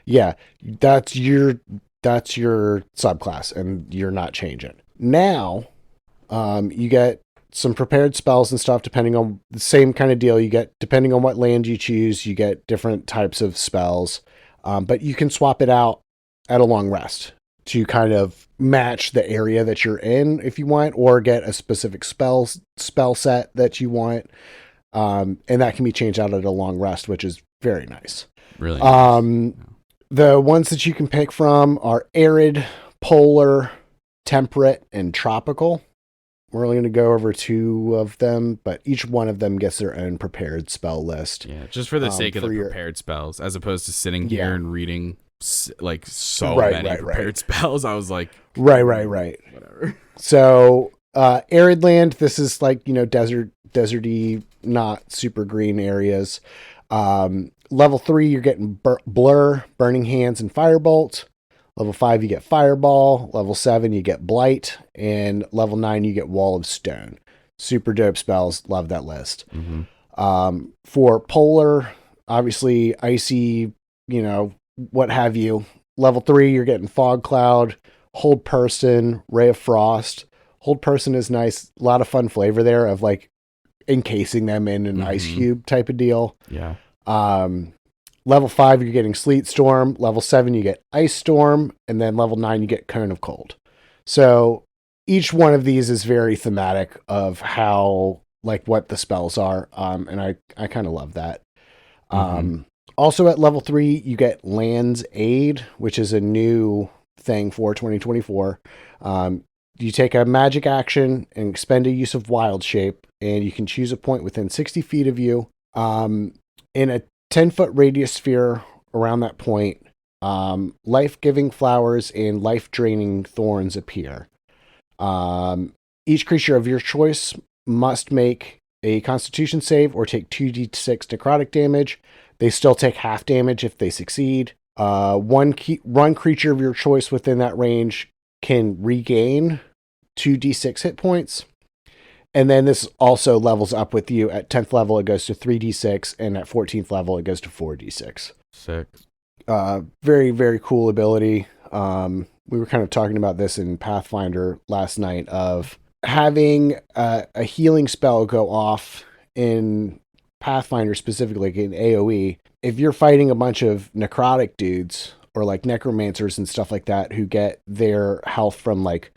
that's your subclass and you're not changing. Now you get some prepared spells and stuff depending on the same kind of deal. You get, depending on what land you choose, you get different types of spells, but you can swap it out at a long rest to kind of match the area that you're in if you want, or get a specific spell set that you want, and that can be changed out at a long rest, which is very nice. Really nice. The ones that you can pick from are arid, polar, temperate, and tropical. We're only going to go over 2 of them, but each one of them gets their own prepared spell list. Yeah, just for the sake of the prepared spells, as opposed to sitting here and reading like many prepared spells. I was like, right. Whatever. So, arid land, this is like, deserty, not super green areas. Level 3, you're getting Blur, Burning Hands, and Firebolt. Level 5, you get Fireball. Level 7, you get Blight. And level 9, you get Wall of Stone. Super dope spells. Love that list. For Polar, obviously, Icy, what have you. Level 3, you're getting Fog Cloud, Hold Person, Ray of Frost. Hold Person is nice. A lot of fun flavor there of like encasing them in an ice cube type of deal. Yeah. Level 5, you're getting Sleet Storm. Level 7, you get Ice Storm. And then level 9, you get Cone of Cold. So each one of these is very thematic of how, like, what the spells are. And I kind of love that. Also at level 3, you get Land's Aid, which is a new thing for 2024. You take a magic action and expend a use of Wild Shape, and you can choose a point within 60 feet of you. In a 10-foot radius sphere around that point, life-giving flowers and life-draining thorns appear. Each creature of your choice must make a Constitution save or take 2d6 necrotic damage. They still take half damage if they succeed. One creature of your choice within that range can regain 2d6 hit points. And then this also levels up with you. At 10th level, it goes to 3d6, and at 14th level, it goes to 4d6. Sick. Very, very cool ability. We were kind of talking about this in Pathfinder last night, of having a healing spell go off in Pathfinder specifically, like in AoE, if you're fighting a bunch of necrotic dudes or like necromancers and stuff like that who get their health from like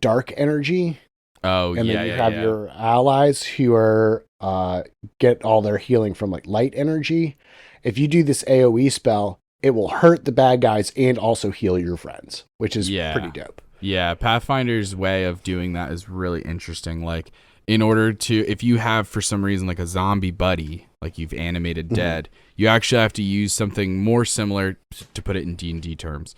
dark energy. Oh, and then you have your allies who are get all their healing from like light energy. If you do this AoE spell, it will hurt the bad guys and also heal your friends, which is pretty dope. Yeah, Pathfinder's way of doing that is really interesting. Like, in order to, if you have for some reason like a zombie buddy, like you've animated dead, you actually have to use something more similar, to put it in D&D terms.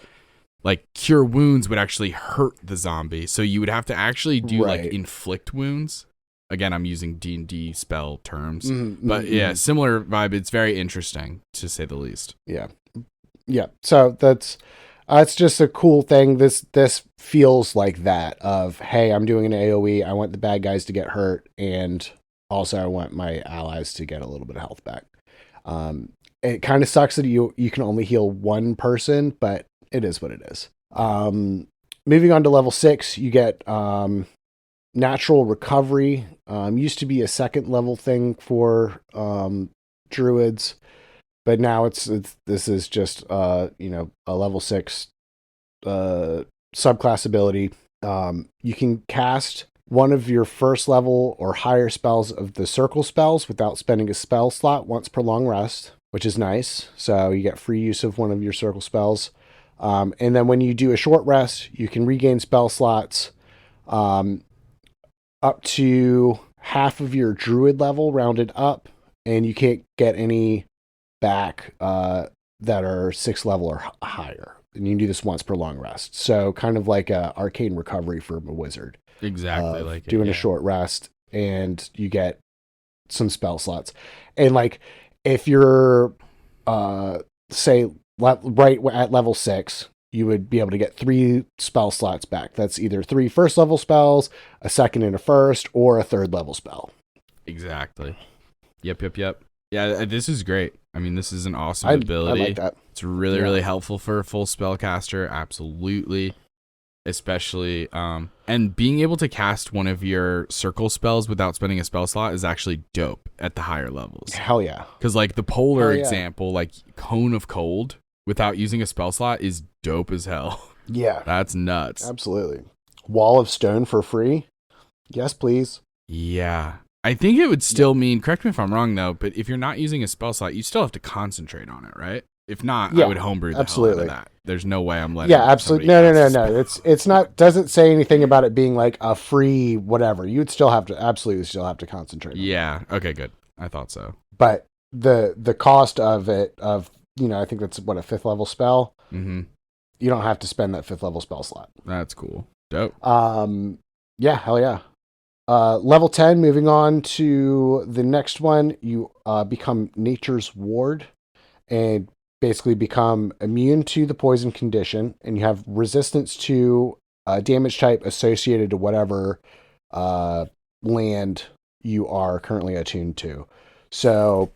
Like, cure wounds would actually hurt the zombie, so you would have to actually do like inflict wounds. Again, I'm using D&D spell terms, but yeah, similar vibe. It's very interesting, to say the least. Yeah. So that's it's just a cool thing. This feels like that of, hey, I'm doing an AoE. I want the bad guys to get hurt, and also I want my allies to get a little bit of health back. It kind of sucks that you can only heal one person, but it is what it is. Moving on to level 6, you get natural recovery. Used to be a second level thing for druids, but now this is just a level 6 subclass ability. You can cast one of your first level or higher spells of the circle spells without spending a spell slot once per long rest, which is nice. So you get free use of one of your circle spells. And then when you do a short rest, you can regain spell slots up to half of your druid level rounded up, and you can't get any back that are 6th level or higher. And you can do this once per long rest. So kind of like a arcane recovery for a wizard. Exactly, like doing a short rest, and you get some spell slots. And like if you're say right at level 6, you would be able to get 3 spell slots back. That's either 3 first level spells, a second and a first, or a 3rd level spell. Exactly. Yep. Yeah, this is great. I mean, this is an awesome ability. I like that. It's really, really helpful for a full spellcaster. Absolutely. Especially, and being able to cast one of your circle spells without spending a spell slot is actually dope at the higher levels. Hell yeah. Because like the polar example, like Cone of Cold without using a spell slot is dope as hell. Yeah. That's nuts. Absolutely. Wall of Stone for free? Yes, please. Yeah. I think it would still mean, correct me if I'm wrong though, but if you're not using a spell slot, you still have to concentrate on it, right? If not, I would homebrew the hell out of that. There's no way I'm letting. Yeah, absolutely. No. It's not. Doesn't say anything about it being like a free whatever. You would still have to concentrate. Yeah. Okay. Good. I thought so. But the cost of it I think that's what, a 5th level spell. Mm-hmm. You don't have to spend that 5th level spell slot. That's cool. Dope. Yeah. Hell yeah. Level 10. Moving on to the next one, you become Nature's Ward, and basically become immune to the poison condition, and you have resistance to damage type associated to whatever land you are currently attuned to. So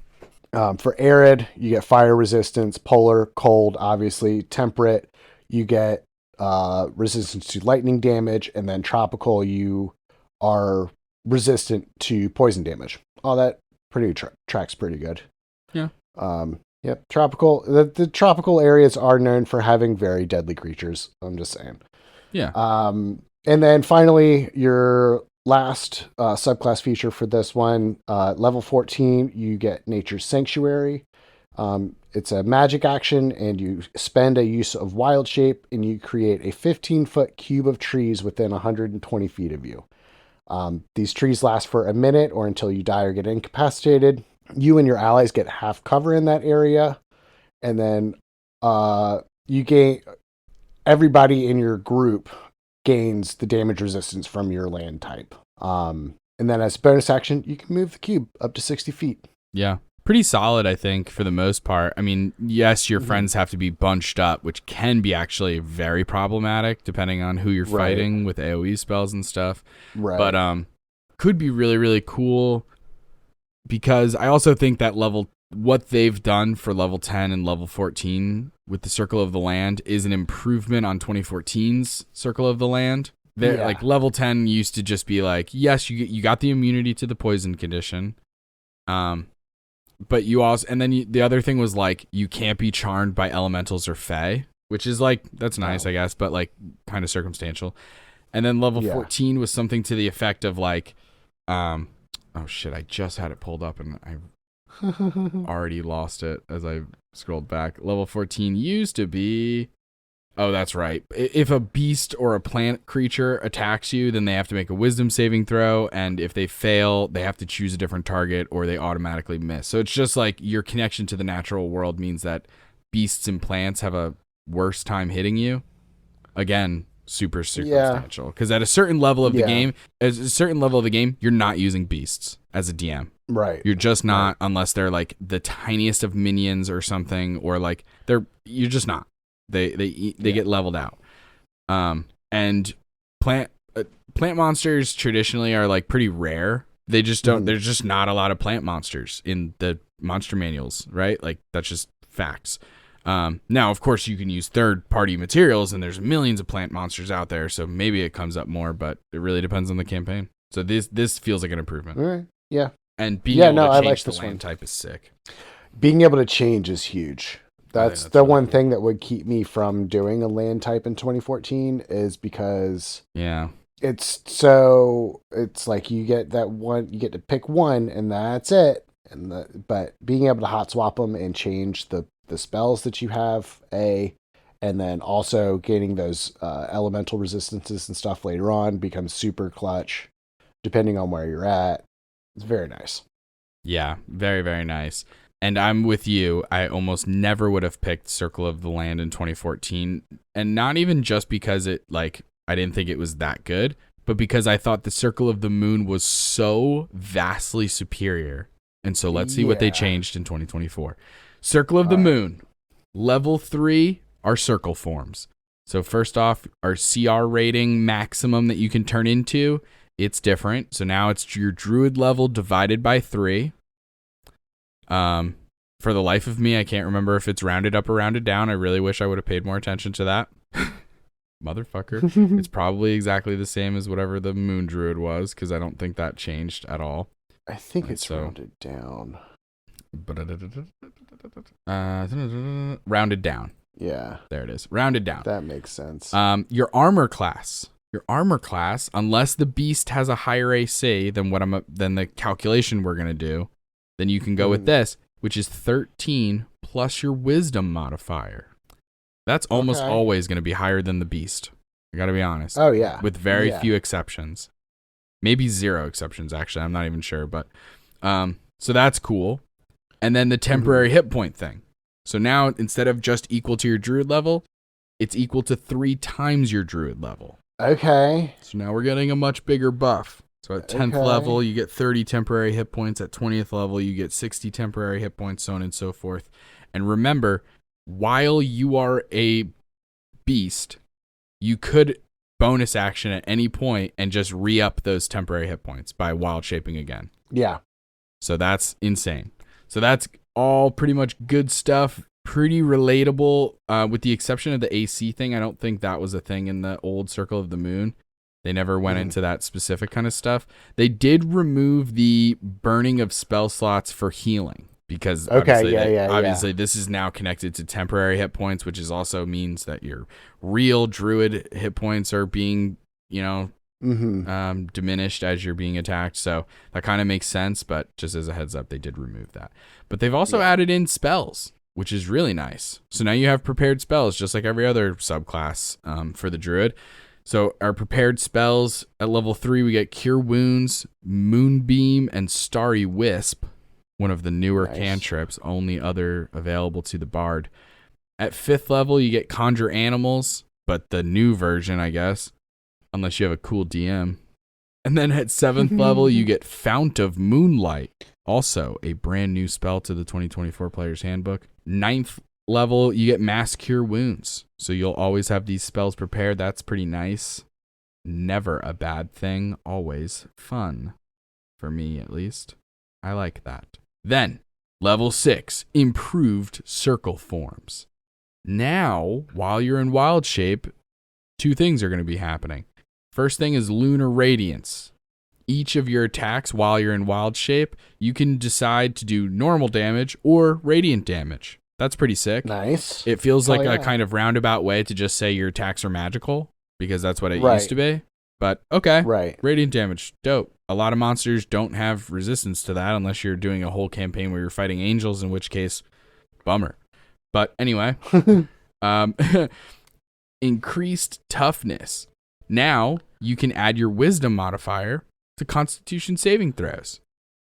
for arid, you get fire resistance, polar, cold, obviously, temperate, you get resistance to lightning damage, and then tropical, you are resistant to poison damage. All that pretty tracks pretty good. Yeah. Yep, tropical. The tropical areas are known for having very deadly creatures. I'm just saying. Yeah. And then finally, your last subclass feature for this one, level 14, you get Nature's Sanctuary. It's a magic action, and you spend a use of Wild Shape, and you create a 15-foot cube of trees within 120 feet of you. These trees last for a minute or until you die or get incapacitated. You and your allies get half cover in that area, and then you gain, everybody in your group gains the damage resistance from your land type. And then as a bonus action, you can move the cube up to 60 feet. Yeah. Pretty solid, I think, for the most part. I mean, yes, your friends have to be bunched up, which can be actually very problematic depending on who you're fighting with AoE spells and stuff. Right. But could be really, really cool, because I also think that what they've done for level 10 and level 14 with the Circle of the Land is an improvement on 2014's Circle of the Land. Like level 10 used to just be like, yes, you got the immunity to the poison condition. but you also, and then the other thing was like, you can't be charmed by elementals or fae, which is like, that's nice, I guess, but like kind of circumstantial. And then level 14 was something to the effect of like, oh shit, I just had it pulled up and I already lost it as I scrolled back. Level 14 used to be, oh, that's right. If a beast or a plant creature attacks you, then they have to make a wisdom saving throw. And if they fail, they have to choose a different target or they automatically miss. So it's just like your connection to the natural world means that beasts and plants have a worse time hitting you. Again, super circumstantial. Because at a certain level of the game, you're not using beasts as a DM. Right. You're just not, unless they're like the tiniest of minions or something, or like you're just not. They get leveled out. And plant monsters traditionally are like pretty rare. They just don't. There's just not a lot of plant monsters in the monster manuals, right? Like that's just facts. Now, of course, you can use third-party materials, and there's millions of plant monsters out there, so maybe it comes up more, but it really depends on the campaign. So this feels like an improvement. All right. Yeah. And being able to change the land type is sick. Being able to change is huge. That's the one thing that would keep me from doing a land type in 2014 is because it's like you get to pick one and that's it. But being able to hot swap them and change the spells that you have, and then also gaining those elemental resistances and stuff later on becomes super clutch depending on where you're at. It's very nice. Yeah, very, very nice. And I'm with you. I almost never would have picked Circle of the Land in 2014. And not even just because I didn't think it was that good, but because I thought the Circle of the Moon was so vastly superior. And so let's see what they changed in 2024. Circle of the Moon. Level 3 are circle forms. So first off, our CR rating maximum that you can turn into, it's different. So now it's your druid level divided by 3. For the life of me, I can't remember if it's rounded up or rounded down. I really wish I would have paid more attention to that. Motherfucker. It's probably exactly the same as whatever the moon druid was, because I don't think that changed at all. I think it's rounded down. Rounded down. Yeah. There it is. Rounded down. That makes sense. Your armor class. Your armor class, unless the beast has a higher AC than the calculation we're gonna do, then you can go with this, which is 13 plus your wisdom modifier. That's almost always going to be higher than the beast. I got to be honest. Oh, yeah. With very few exceptions. Maybe 0 exceptions, actually. I'm not even sure. But so that's cool. And then the temporary hit point thing. So now, instead of just equal to your druid level, it's equal to 3 times your druid level. Okay. So now we're getting a much bigger buff. So at 10th level, you get 30 temporary hit points. At 20th level, you get 60 temporary hit points, so on and so forth. And remember, while you are a beast, you could bonus action at any point and just re-up those temporary hit points by wild shaping again. Yeah. So that's insane. So that's all pretty much good stuff. Pretty relatable, with the exception of the AC thing. I don't think that was a thing in the old Circle of the Moon. They never went into that specific kind of stuff. They did remove the burning of spell slots for healing because obviously this is now connected to temporary hit points, which is also means that your real druid hit points are being, diminished as you're being attacked. So that kind of makes sense, but just as a heads up, they did remove that. But they've also added in spells, which is really nice. So now you have prepared spells, just like every other subclass for the druid. So our prepared spells at level 3, we get Cure Wounds, Moonbeam, and Starry Wisp, one of the newer cantrips, only other available to the bard. At 5th level, you get Conjure Animals, but the new version, I guess, unless you have a cool DM. And then at 7th level, you get Fount of Moonlight, also a brand new spell to the 2024 Player's Handbook. 9th level, you get Mass Cure Wounds. So you'll always have these spells prepared. That's pretty nice. Never a bad thing. Always fun. For me, at least. I like that. Then, level 6, improved circle forms. Now, while you're in wild shape, 2 things are going to be happening. First thing is Lunar Radiance. each of your attacks while you're in wild shape, you can decide to do normal damage or radiant damage. That's pretty sick. Nice. It feels like a kind of roundabout way to just say your attacks are magical, because that's what it used to be. But okay, radiant damage, dope. A lot of monsters don't have resistance to that unless you're doing a whole campaign where you're fighting angels, in which case, bummer. But anyway, increased toughness. Now you can add your wisdom modifier to Constitution saving throws.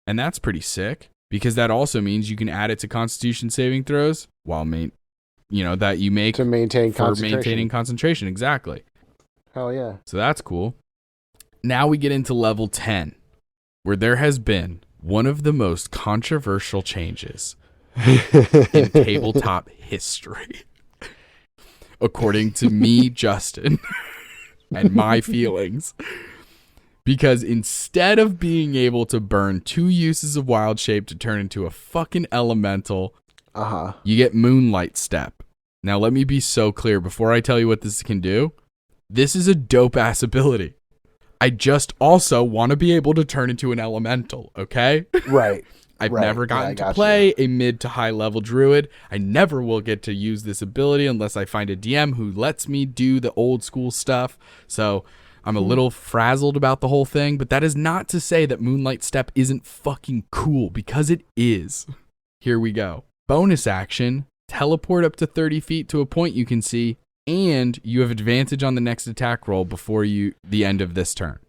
And that's pretty sick, because that also means you can add it to Constitution saving throws while that you make to maintain for concentration. Maintaining concentration. Exactly. Hell yeah. So that's cool. Now we get into level 10, where there has been one of the most controversial changes in tabletop history, according to me, Justin, and my feelings. Because instead of being able to burn 2 uses of wild shape to turn into a fucking elemental, you get Moonlight Step. Now let me be so clear before I tell you what this can do. This is a dope ass ability. I just also want to be able to turn into an elemental, okay? Right. I've never gotten to play a mid to high level druid. I never will get to use this ability unless I find a DM who lets me do the old school stuff. So I'm a little frazzled about the whole thing, but that is not to say that Moonlight Step isn't fucking cool, because it is. Here we go. Bonus action, teleport up to 30 feet to a point you can see, and you have advantage on the next attack roll before the end of this turn.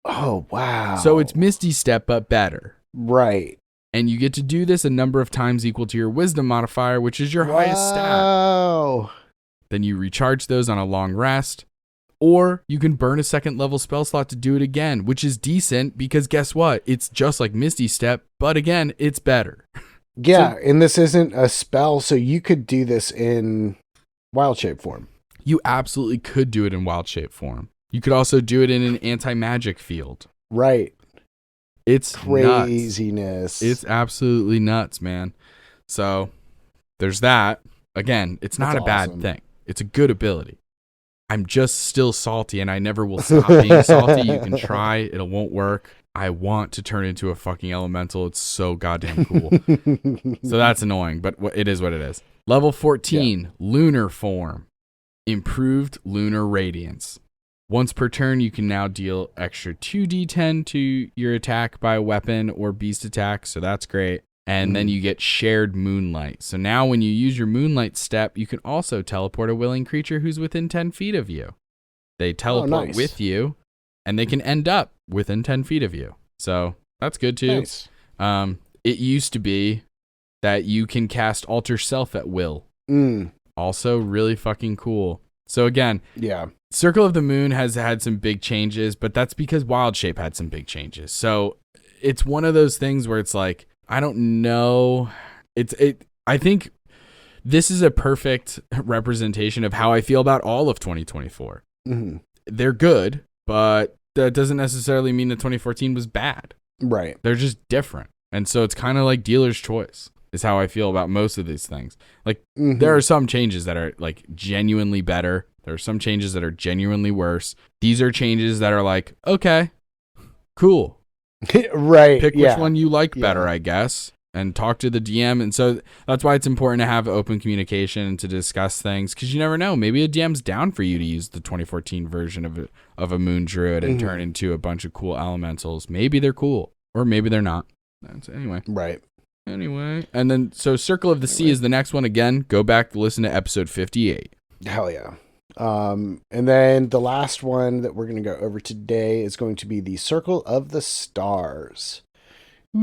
Oh, wow. So it's Misty Step, but better. Right. And you get to do this a number of times equal to your wisdom modifier, which is your highest stat. Then you recharge those on a long rest. Or you can burn a second level spell slot to do it again, which is decent because guess what? It's just like Misty Step, but again, it's better. Yeah, and this isn't a spell, so you could do this in wild shape form. You absolutely could do it in wild shape form. You could also do it in an anti-magic field. Right. It's craziness. Nuts. It's absolutely nuts, man. So there's that. Again, it's not a bad thing. It's a good ability. I'm just still salty, and I never will stop being salty. You can try. It won't work. I want to turn into a fucking elemental. It's so goddamn cool. So that's annoying, but it is what it is. Level 14, Lunar Form. Improved Lunar Radiance. Once per turn, you can now deal extra 2d10 to your attack by weapon or beast attack, so that's great. And then you get Shared Moonlight. So now when you use your Moonlight Step, you can also teleport a willing creature who's within 10 feet of you. They teleport with you, and they can end up within 10 feet of you. So that's good too. Nice. It used to be that you can cast Alter Self at will. Also really fucking cool. So again, Circle of the Moon has had some big changes, but that's because Wild Shape had some big changes. So it's one of those things where it's like, I don't know. I think this is a perfect representation of how I feel about all of 2024. They're good, but that doesn't necessarily mean that 2014 was bad. Right. They're just different. And so it's kind of like dealer's choice is how I feel about most of these things. Like there are some changes that are like genuinely better. There are some changes that are genuinely worse. These are changes that are like, okay, cool. Right. Pick which one you like better, I guess, and talk to the DM. And so that's why it's important to have open communication and to discuss things, because you never know. Maybe a DM's down for you to use the 2014 version of a Moon Druid and turn into a bunch of cool elementals. Maybe they're cool, or maybe they're not. Anyway. Right. Anyway. And then, so Circle of the Sea is the next one. Again, go back to listen to episode 58. Hell yeah. And then the last one that we're going to go over today is going to be the Circle of the Stars. I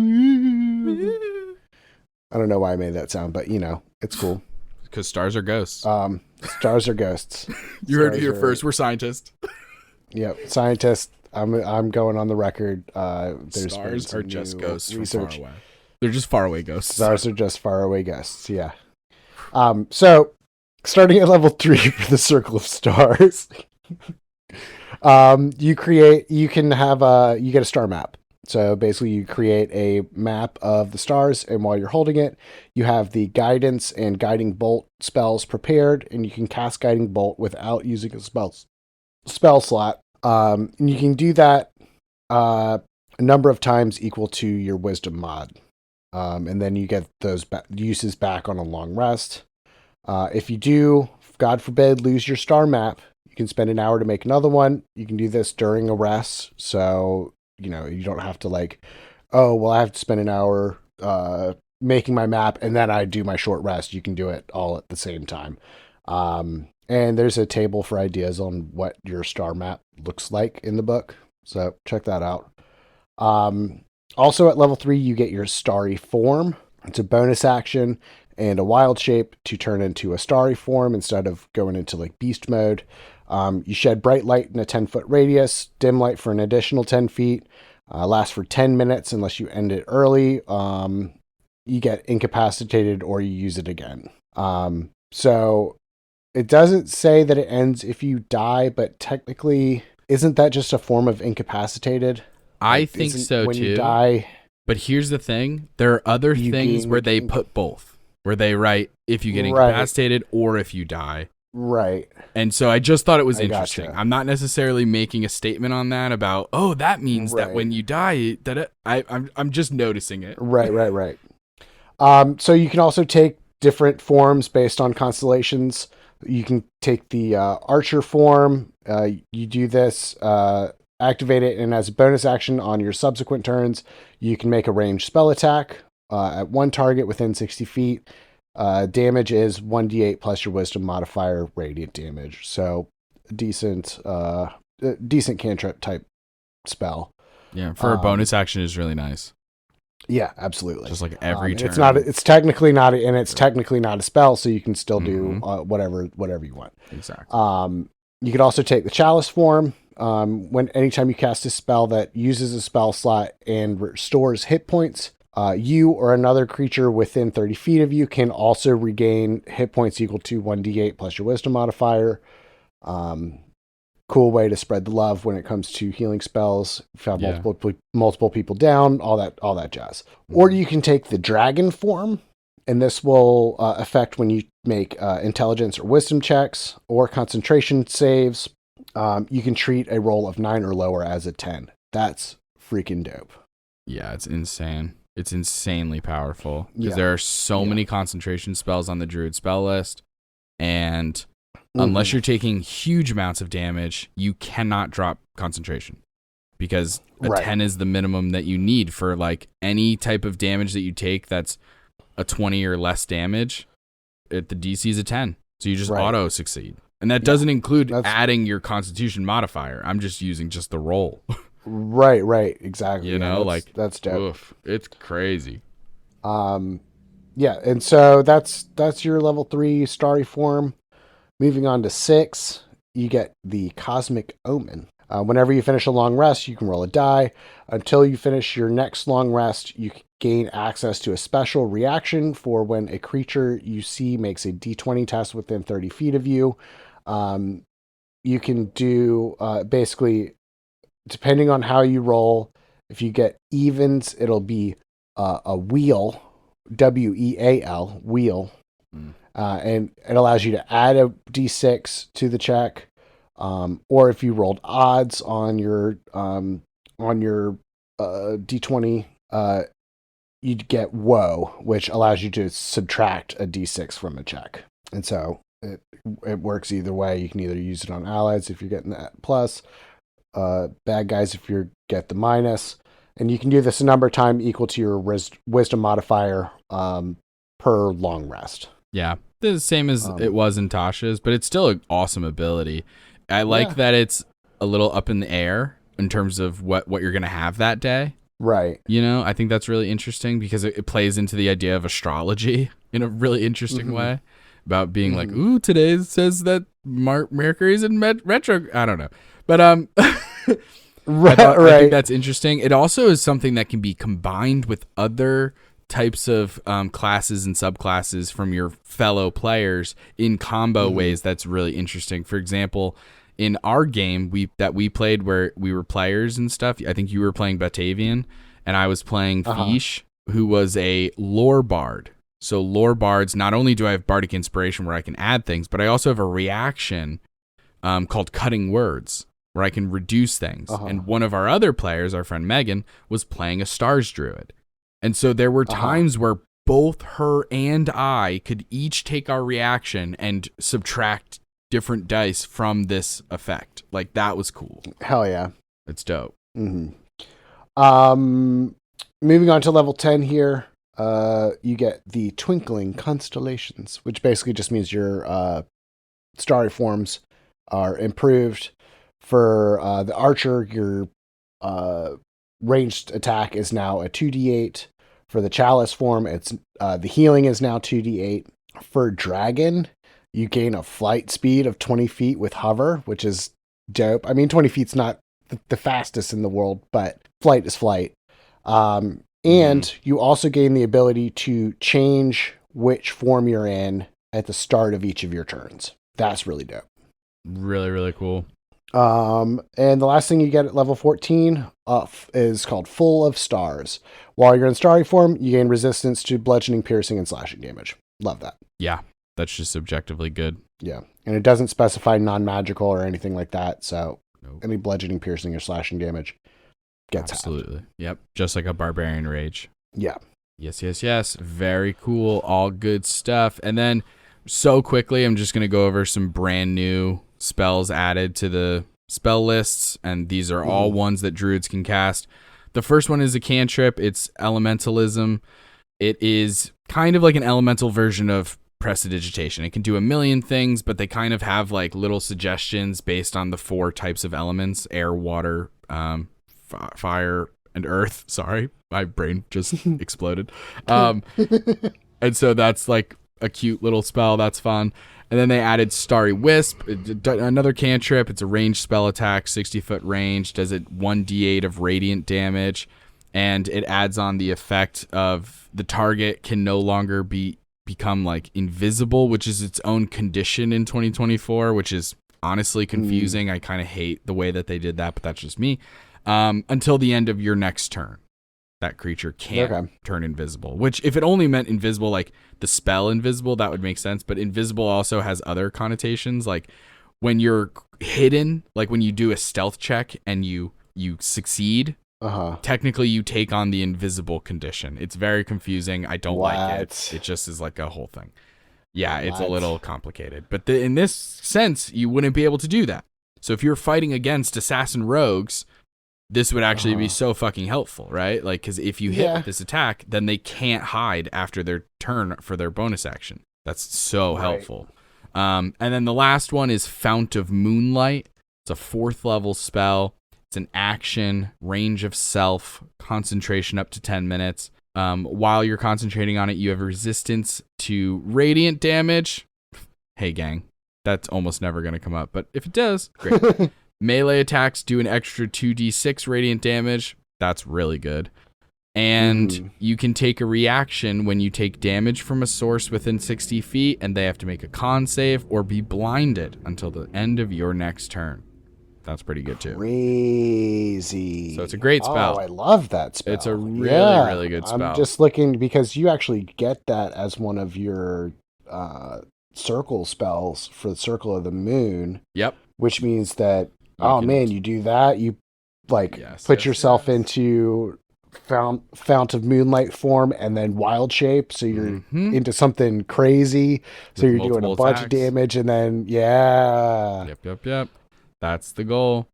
don't know why I made that sound, but it's cool. Because stars are ghosts. Stars are ghosts. You heard it here first. We're scientists. Yep, scientists. I'm going on the record. Stars are just ghosts research. From far away. They're just faraway ghosts. Stars are just faraway ghosts. Yeah. So starting at level 3 for the Circle of Stars, you get a star map. So basically you create a map of the stars, and while you're holding it, you have the guidance and guiding bolt spells prepared, and you can cast guiding bolt without using a spell slot. And you can do that a number of times equal to your wisdom mod. And then you get those uses back on a long rest. If you do, God forbid, lose your star map, you can spend an hour to make another one. You can do this during a rest. So, you don't have to I have to spend an hour making my map and then I do my short rest. You can do it all at the same time. And there's a table for ideas on what your star map looks like in the book. So check that out. Also at level 3, you get your starry form. It's a bonus action and a wild shape to turn into a starry form instead of going into beast mode. You shed bright light in a 10-foot radius, dim light for an additional 10 feet, lasts for 10 minutes unless you end it early. You get incapacitated or you use it again. So it doesn't say that it ends if you die, but technically, isn't that just a form of incapacitated? I think so when too. You die, but here's the thing: there are other things where they put both, where they write if you get incapacitated or if you die. Right. And so I just thought it was interesting. Gotcha. I'm not necessarily making a statement on that about, that means that when you die, I'm just noticing it. Right. So you can also take different forms based on constellations. You can take the archer form. You do this, activate it, and as a bonus action on your subsequent turns, you can make a ranged spell attack at one target within 60 feet. Damage is 1d8 plus your wisdom modifier, radiant damage. So decent cantrip type spell. Yeah, for a bonus action is really nice. Yeah, absolutely. Just every turn. It's technically not a spell, so you can still do whatever you want. Exactly. You could also take the chalice form. Anytime you cast a spell that uses a spell slot and restores hit points, you or another creature within 30 feet of you can also regain hit points equal to 1d8 plus your wisdom modifier. Cool way to spread the love when it comes to healing spells. If you have multiple people down, all that jazz. Or you can take the dragon form, and this will affect when you make intelligence or wisdom checks or concentration saves. You can treat a roll of 9 or lower as a 10. That's freaking dope. Yeah, it's insane. It's insanely powerful because there are so many concentration spells on the Druid spell list, and unless you're taking huge amounts of damage, you cannot drop concentration because a 10 is the minimum that you need for any type of damage that you take that's a 20 or less damage. The DC is a 10, so you just auto succeed. And that doesn't include adding your constitution modifier. I'm just using just the roll. Right, exactly. That's dope. Oof, it's crazy. And so that's your level 3 starry form. Moving on to 6, you get the Cosmic Omen. Whenever you finish a long rest, you can roll a die. Until you finish your next long rest, you gain access to a special reaction for when a creature you see makes a d20 test within 30 feet of you. You can do basically, depending on how you roll, if you get evens, it'll be a wheel, W-E-A-L, wheel. And it allows you to add a d6 to the check. Or if you rolled odds on your d20, you'd get woe, which allows you to subtract a d6 from a check. And so it works either way. You can either use it on allies if you're getting that plus, bad guys if you get the minus, and you can do this a number of times equal to your wisdom modifier per long rest. Yeah, the same as it was in Tasha's, but it's still an awesome ability. I like that it's a little up in the air in terms of what you're going to have that day. Right. I think that's really interesting because it plays into the idea of astrology in a really interesting way about being ooh, today says that Mercury's in retro. I don't know. But I think that's interesting. It also is something that can be combined with other types of classes and subclasses from your fellow players in combo ways. That's really interesting. For example, in our game that we played where we were players and stuff, I think you were playing Batavian and I was playing Fish, who was a lore bard. So lore bards, not only do I have bardic inspiration where I can add things, but I also have a reaction called cutting words. where I can reduce things. And one of our other players, our friend Megan, was playing a Stars Druid. And so there were times where both her and I could each take our reaction and subtract different dice from this effect. Like, that was cool. Hell yeah. It's dope. Mm-hmm. Moving on to level 10 here, you get the Twinkling Constellations, which basically just means your starry forms are improved. For the Archer, your ranged attack is now a 2d8. For the Chalice form, it's the healing is now 2d8. For Dragon, you gain a flight speed of 20 feet with hover, which is dope. I mean, 20 feet's not the fastest in the world, but flight is flight. And you also gain the ability to change which form you're in at the start of each of your turns. That's really dope. Really, really cool. And the last thing you get at level 14 is called Full of Stars. While you're in starry form, you gain resistance to bludgeoning, piercing, and slashing damage. Love that. Yeah, that's just objectively good. Yeah, and it doesn't specify non-magical or anything like that, so any bludgeoning, piercing, or slashing damage gets absolutely halved. Yep, just like a Barbarian Rage. Yeah. Yes. Very cool. All good stuff. And then so quickly, I'm just going to go over some brand new spells added to the spell lists, and these are all ones that druids can cast. The first one is a cantrip. It's Elementalism. It is kind of like an elemental version of Prestidigitation. It can do a million things, but they kind of have like little suggestions based on the 4 types of elements: air, water, fire, and earth. Sorry, my brain just exploded. And so that's like a cute little spell. That's fun. And then they added Starry Wisp, another cantrip. It's a ranged spell attack, 60-foot range, does it 1d8 of radiant damage, and it adds on the effect of the target can no longer become like invisible, which is its own condition in 2024, which is honestly confusing. I kind of hate the way that they did that, but that's just me. Until the end of your next turn. That creature can't turn invisible, which if it only meant invisible, like the spell invisible, that would make sense. But invisible also has other connotations. Like when you're hidden, like when you do a stealth check and you succeed, technically you take on the invisible condition. It's very confusing. I don't like it. It just is like a whole thing. Yeah, it's a little complicated. But in this sense, you wouldn't be able to do that. So if you're fighting against assassin rogues, this would actually be so fucking helpful, right? Like, because if you hit with this attack, then they can't hide after their turn for their bonus action. That's so helpful. And then the last one is Fount of Moonlight. It's a 4th level spell. It's an action, range of self, concentration up to 10 minutes. While you're concentrating on it, you have resistance to radiant damage. Hey, gang, that's almost never going to come up. But if it does, great. Melee attacks do an extra 2d6 radiant damage. That's really good. And you can take a reaction when you take damage from a source within 60 feet, and they have to make a con save or be blinded until the end of your next turn. That's pretty good, too. Crazy. So it's a great spell. Oh, I love that spell. It's a really good spell. I'm just looking because you actually get that as one of your circle spells for the Circle of the Moon. Yep. Which means that you do that, you put yourself into Fount of Moonlight form and then wild shape, so you're into something crazy. So you're doing a bunch of damage, and then Yep. That's the goal.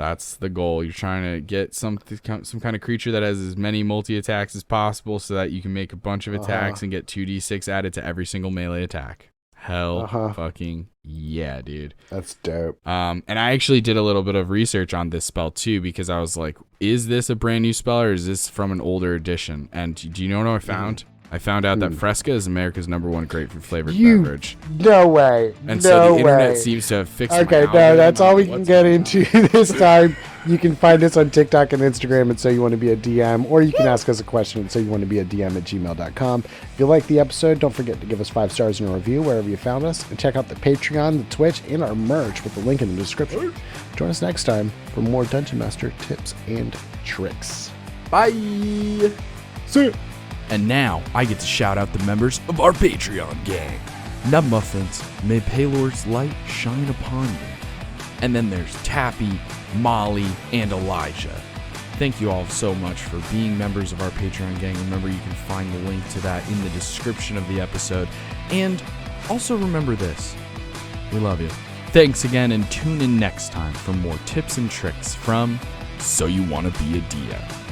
You're trying to get some kind of creature that has as many multi-attacks as possible so that you can make a bunch of attacks and get 2d6 added to every single melee attack. Hell fucking yeah, dude. That's dope. And I actually did a little bit of research on this spell too, because I was like, is this a brand new spell or is this from an older edition? And do you know what I found? I found out that Fresca is America's #1 grapefruit flavored beverage. No way. And so the internet seems to have fixed it. Okay, no, that's all we can get into this time. You can find us on TikTok and Instagram and So You Want to Be a DM, or you can ask us a question at soyouwannabeadm@gmail.com. If you like the episode, don't forget to give us 5 stars in a review wherever you found us, and check out the Patreon, the Twitch, and our merch with the link in the description. Join us next time for more Dungeon Master tips and tricks. Bye. See ya. And now I get to shout out the members of our Patreon gang. Nub Muffins, may Palor's light shine upon you. And then there's Tappy, Molly, and Elijah. Thank you all so much for being members of our Patreon gang. Remember, you can find the link to that in the description of the episode. And also remember this. We love you. Thanks again, and tune in next time for more tips and tricks from So You Wanna Be a DM.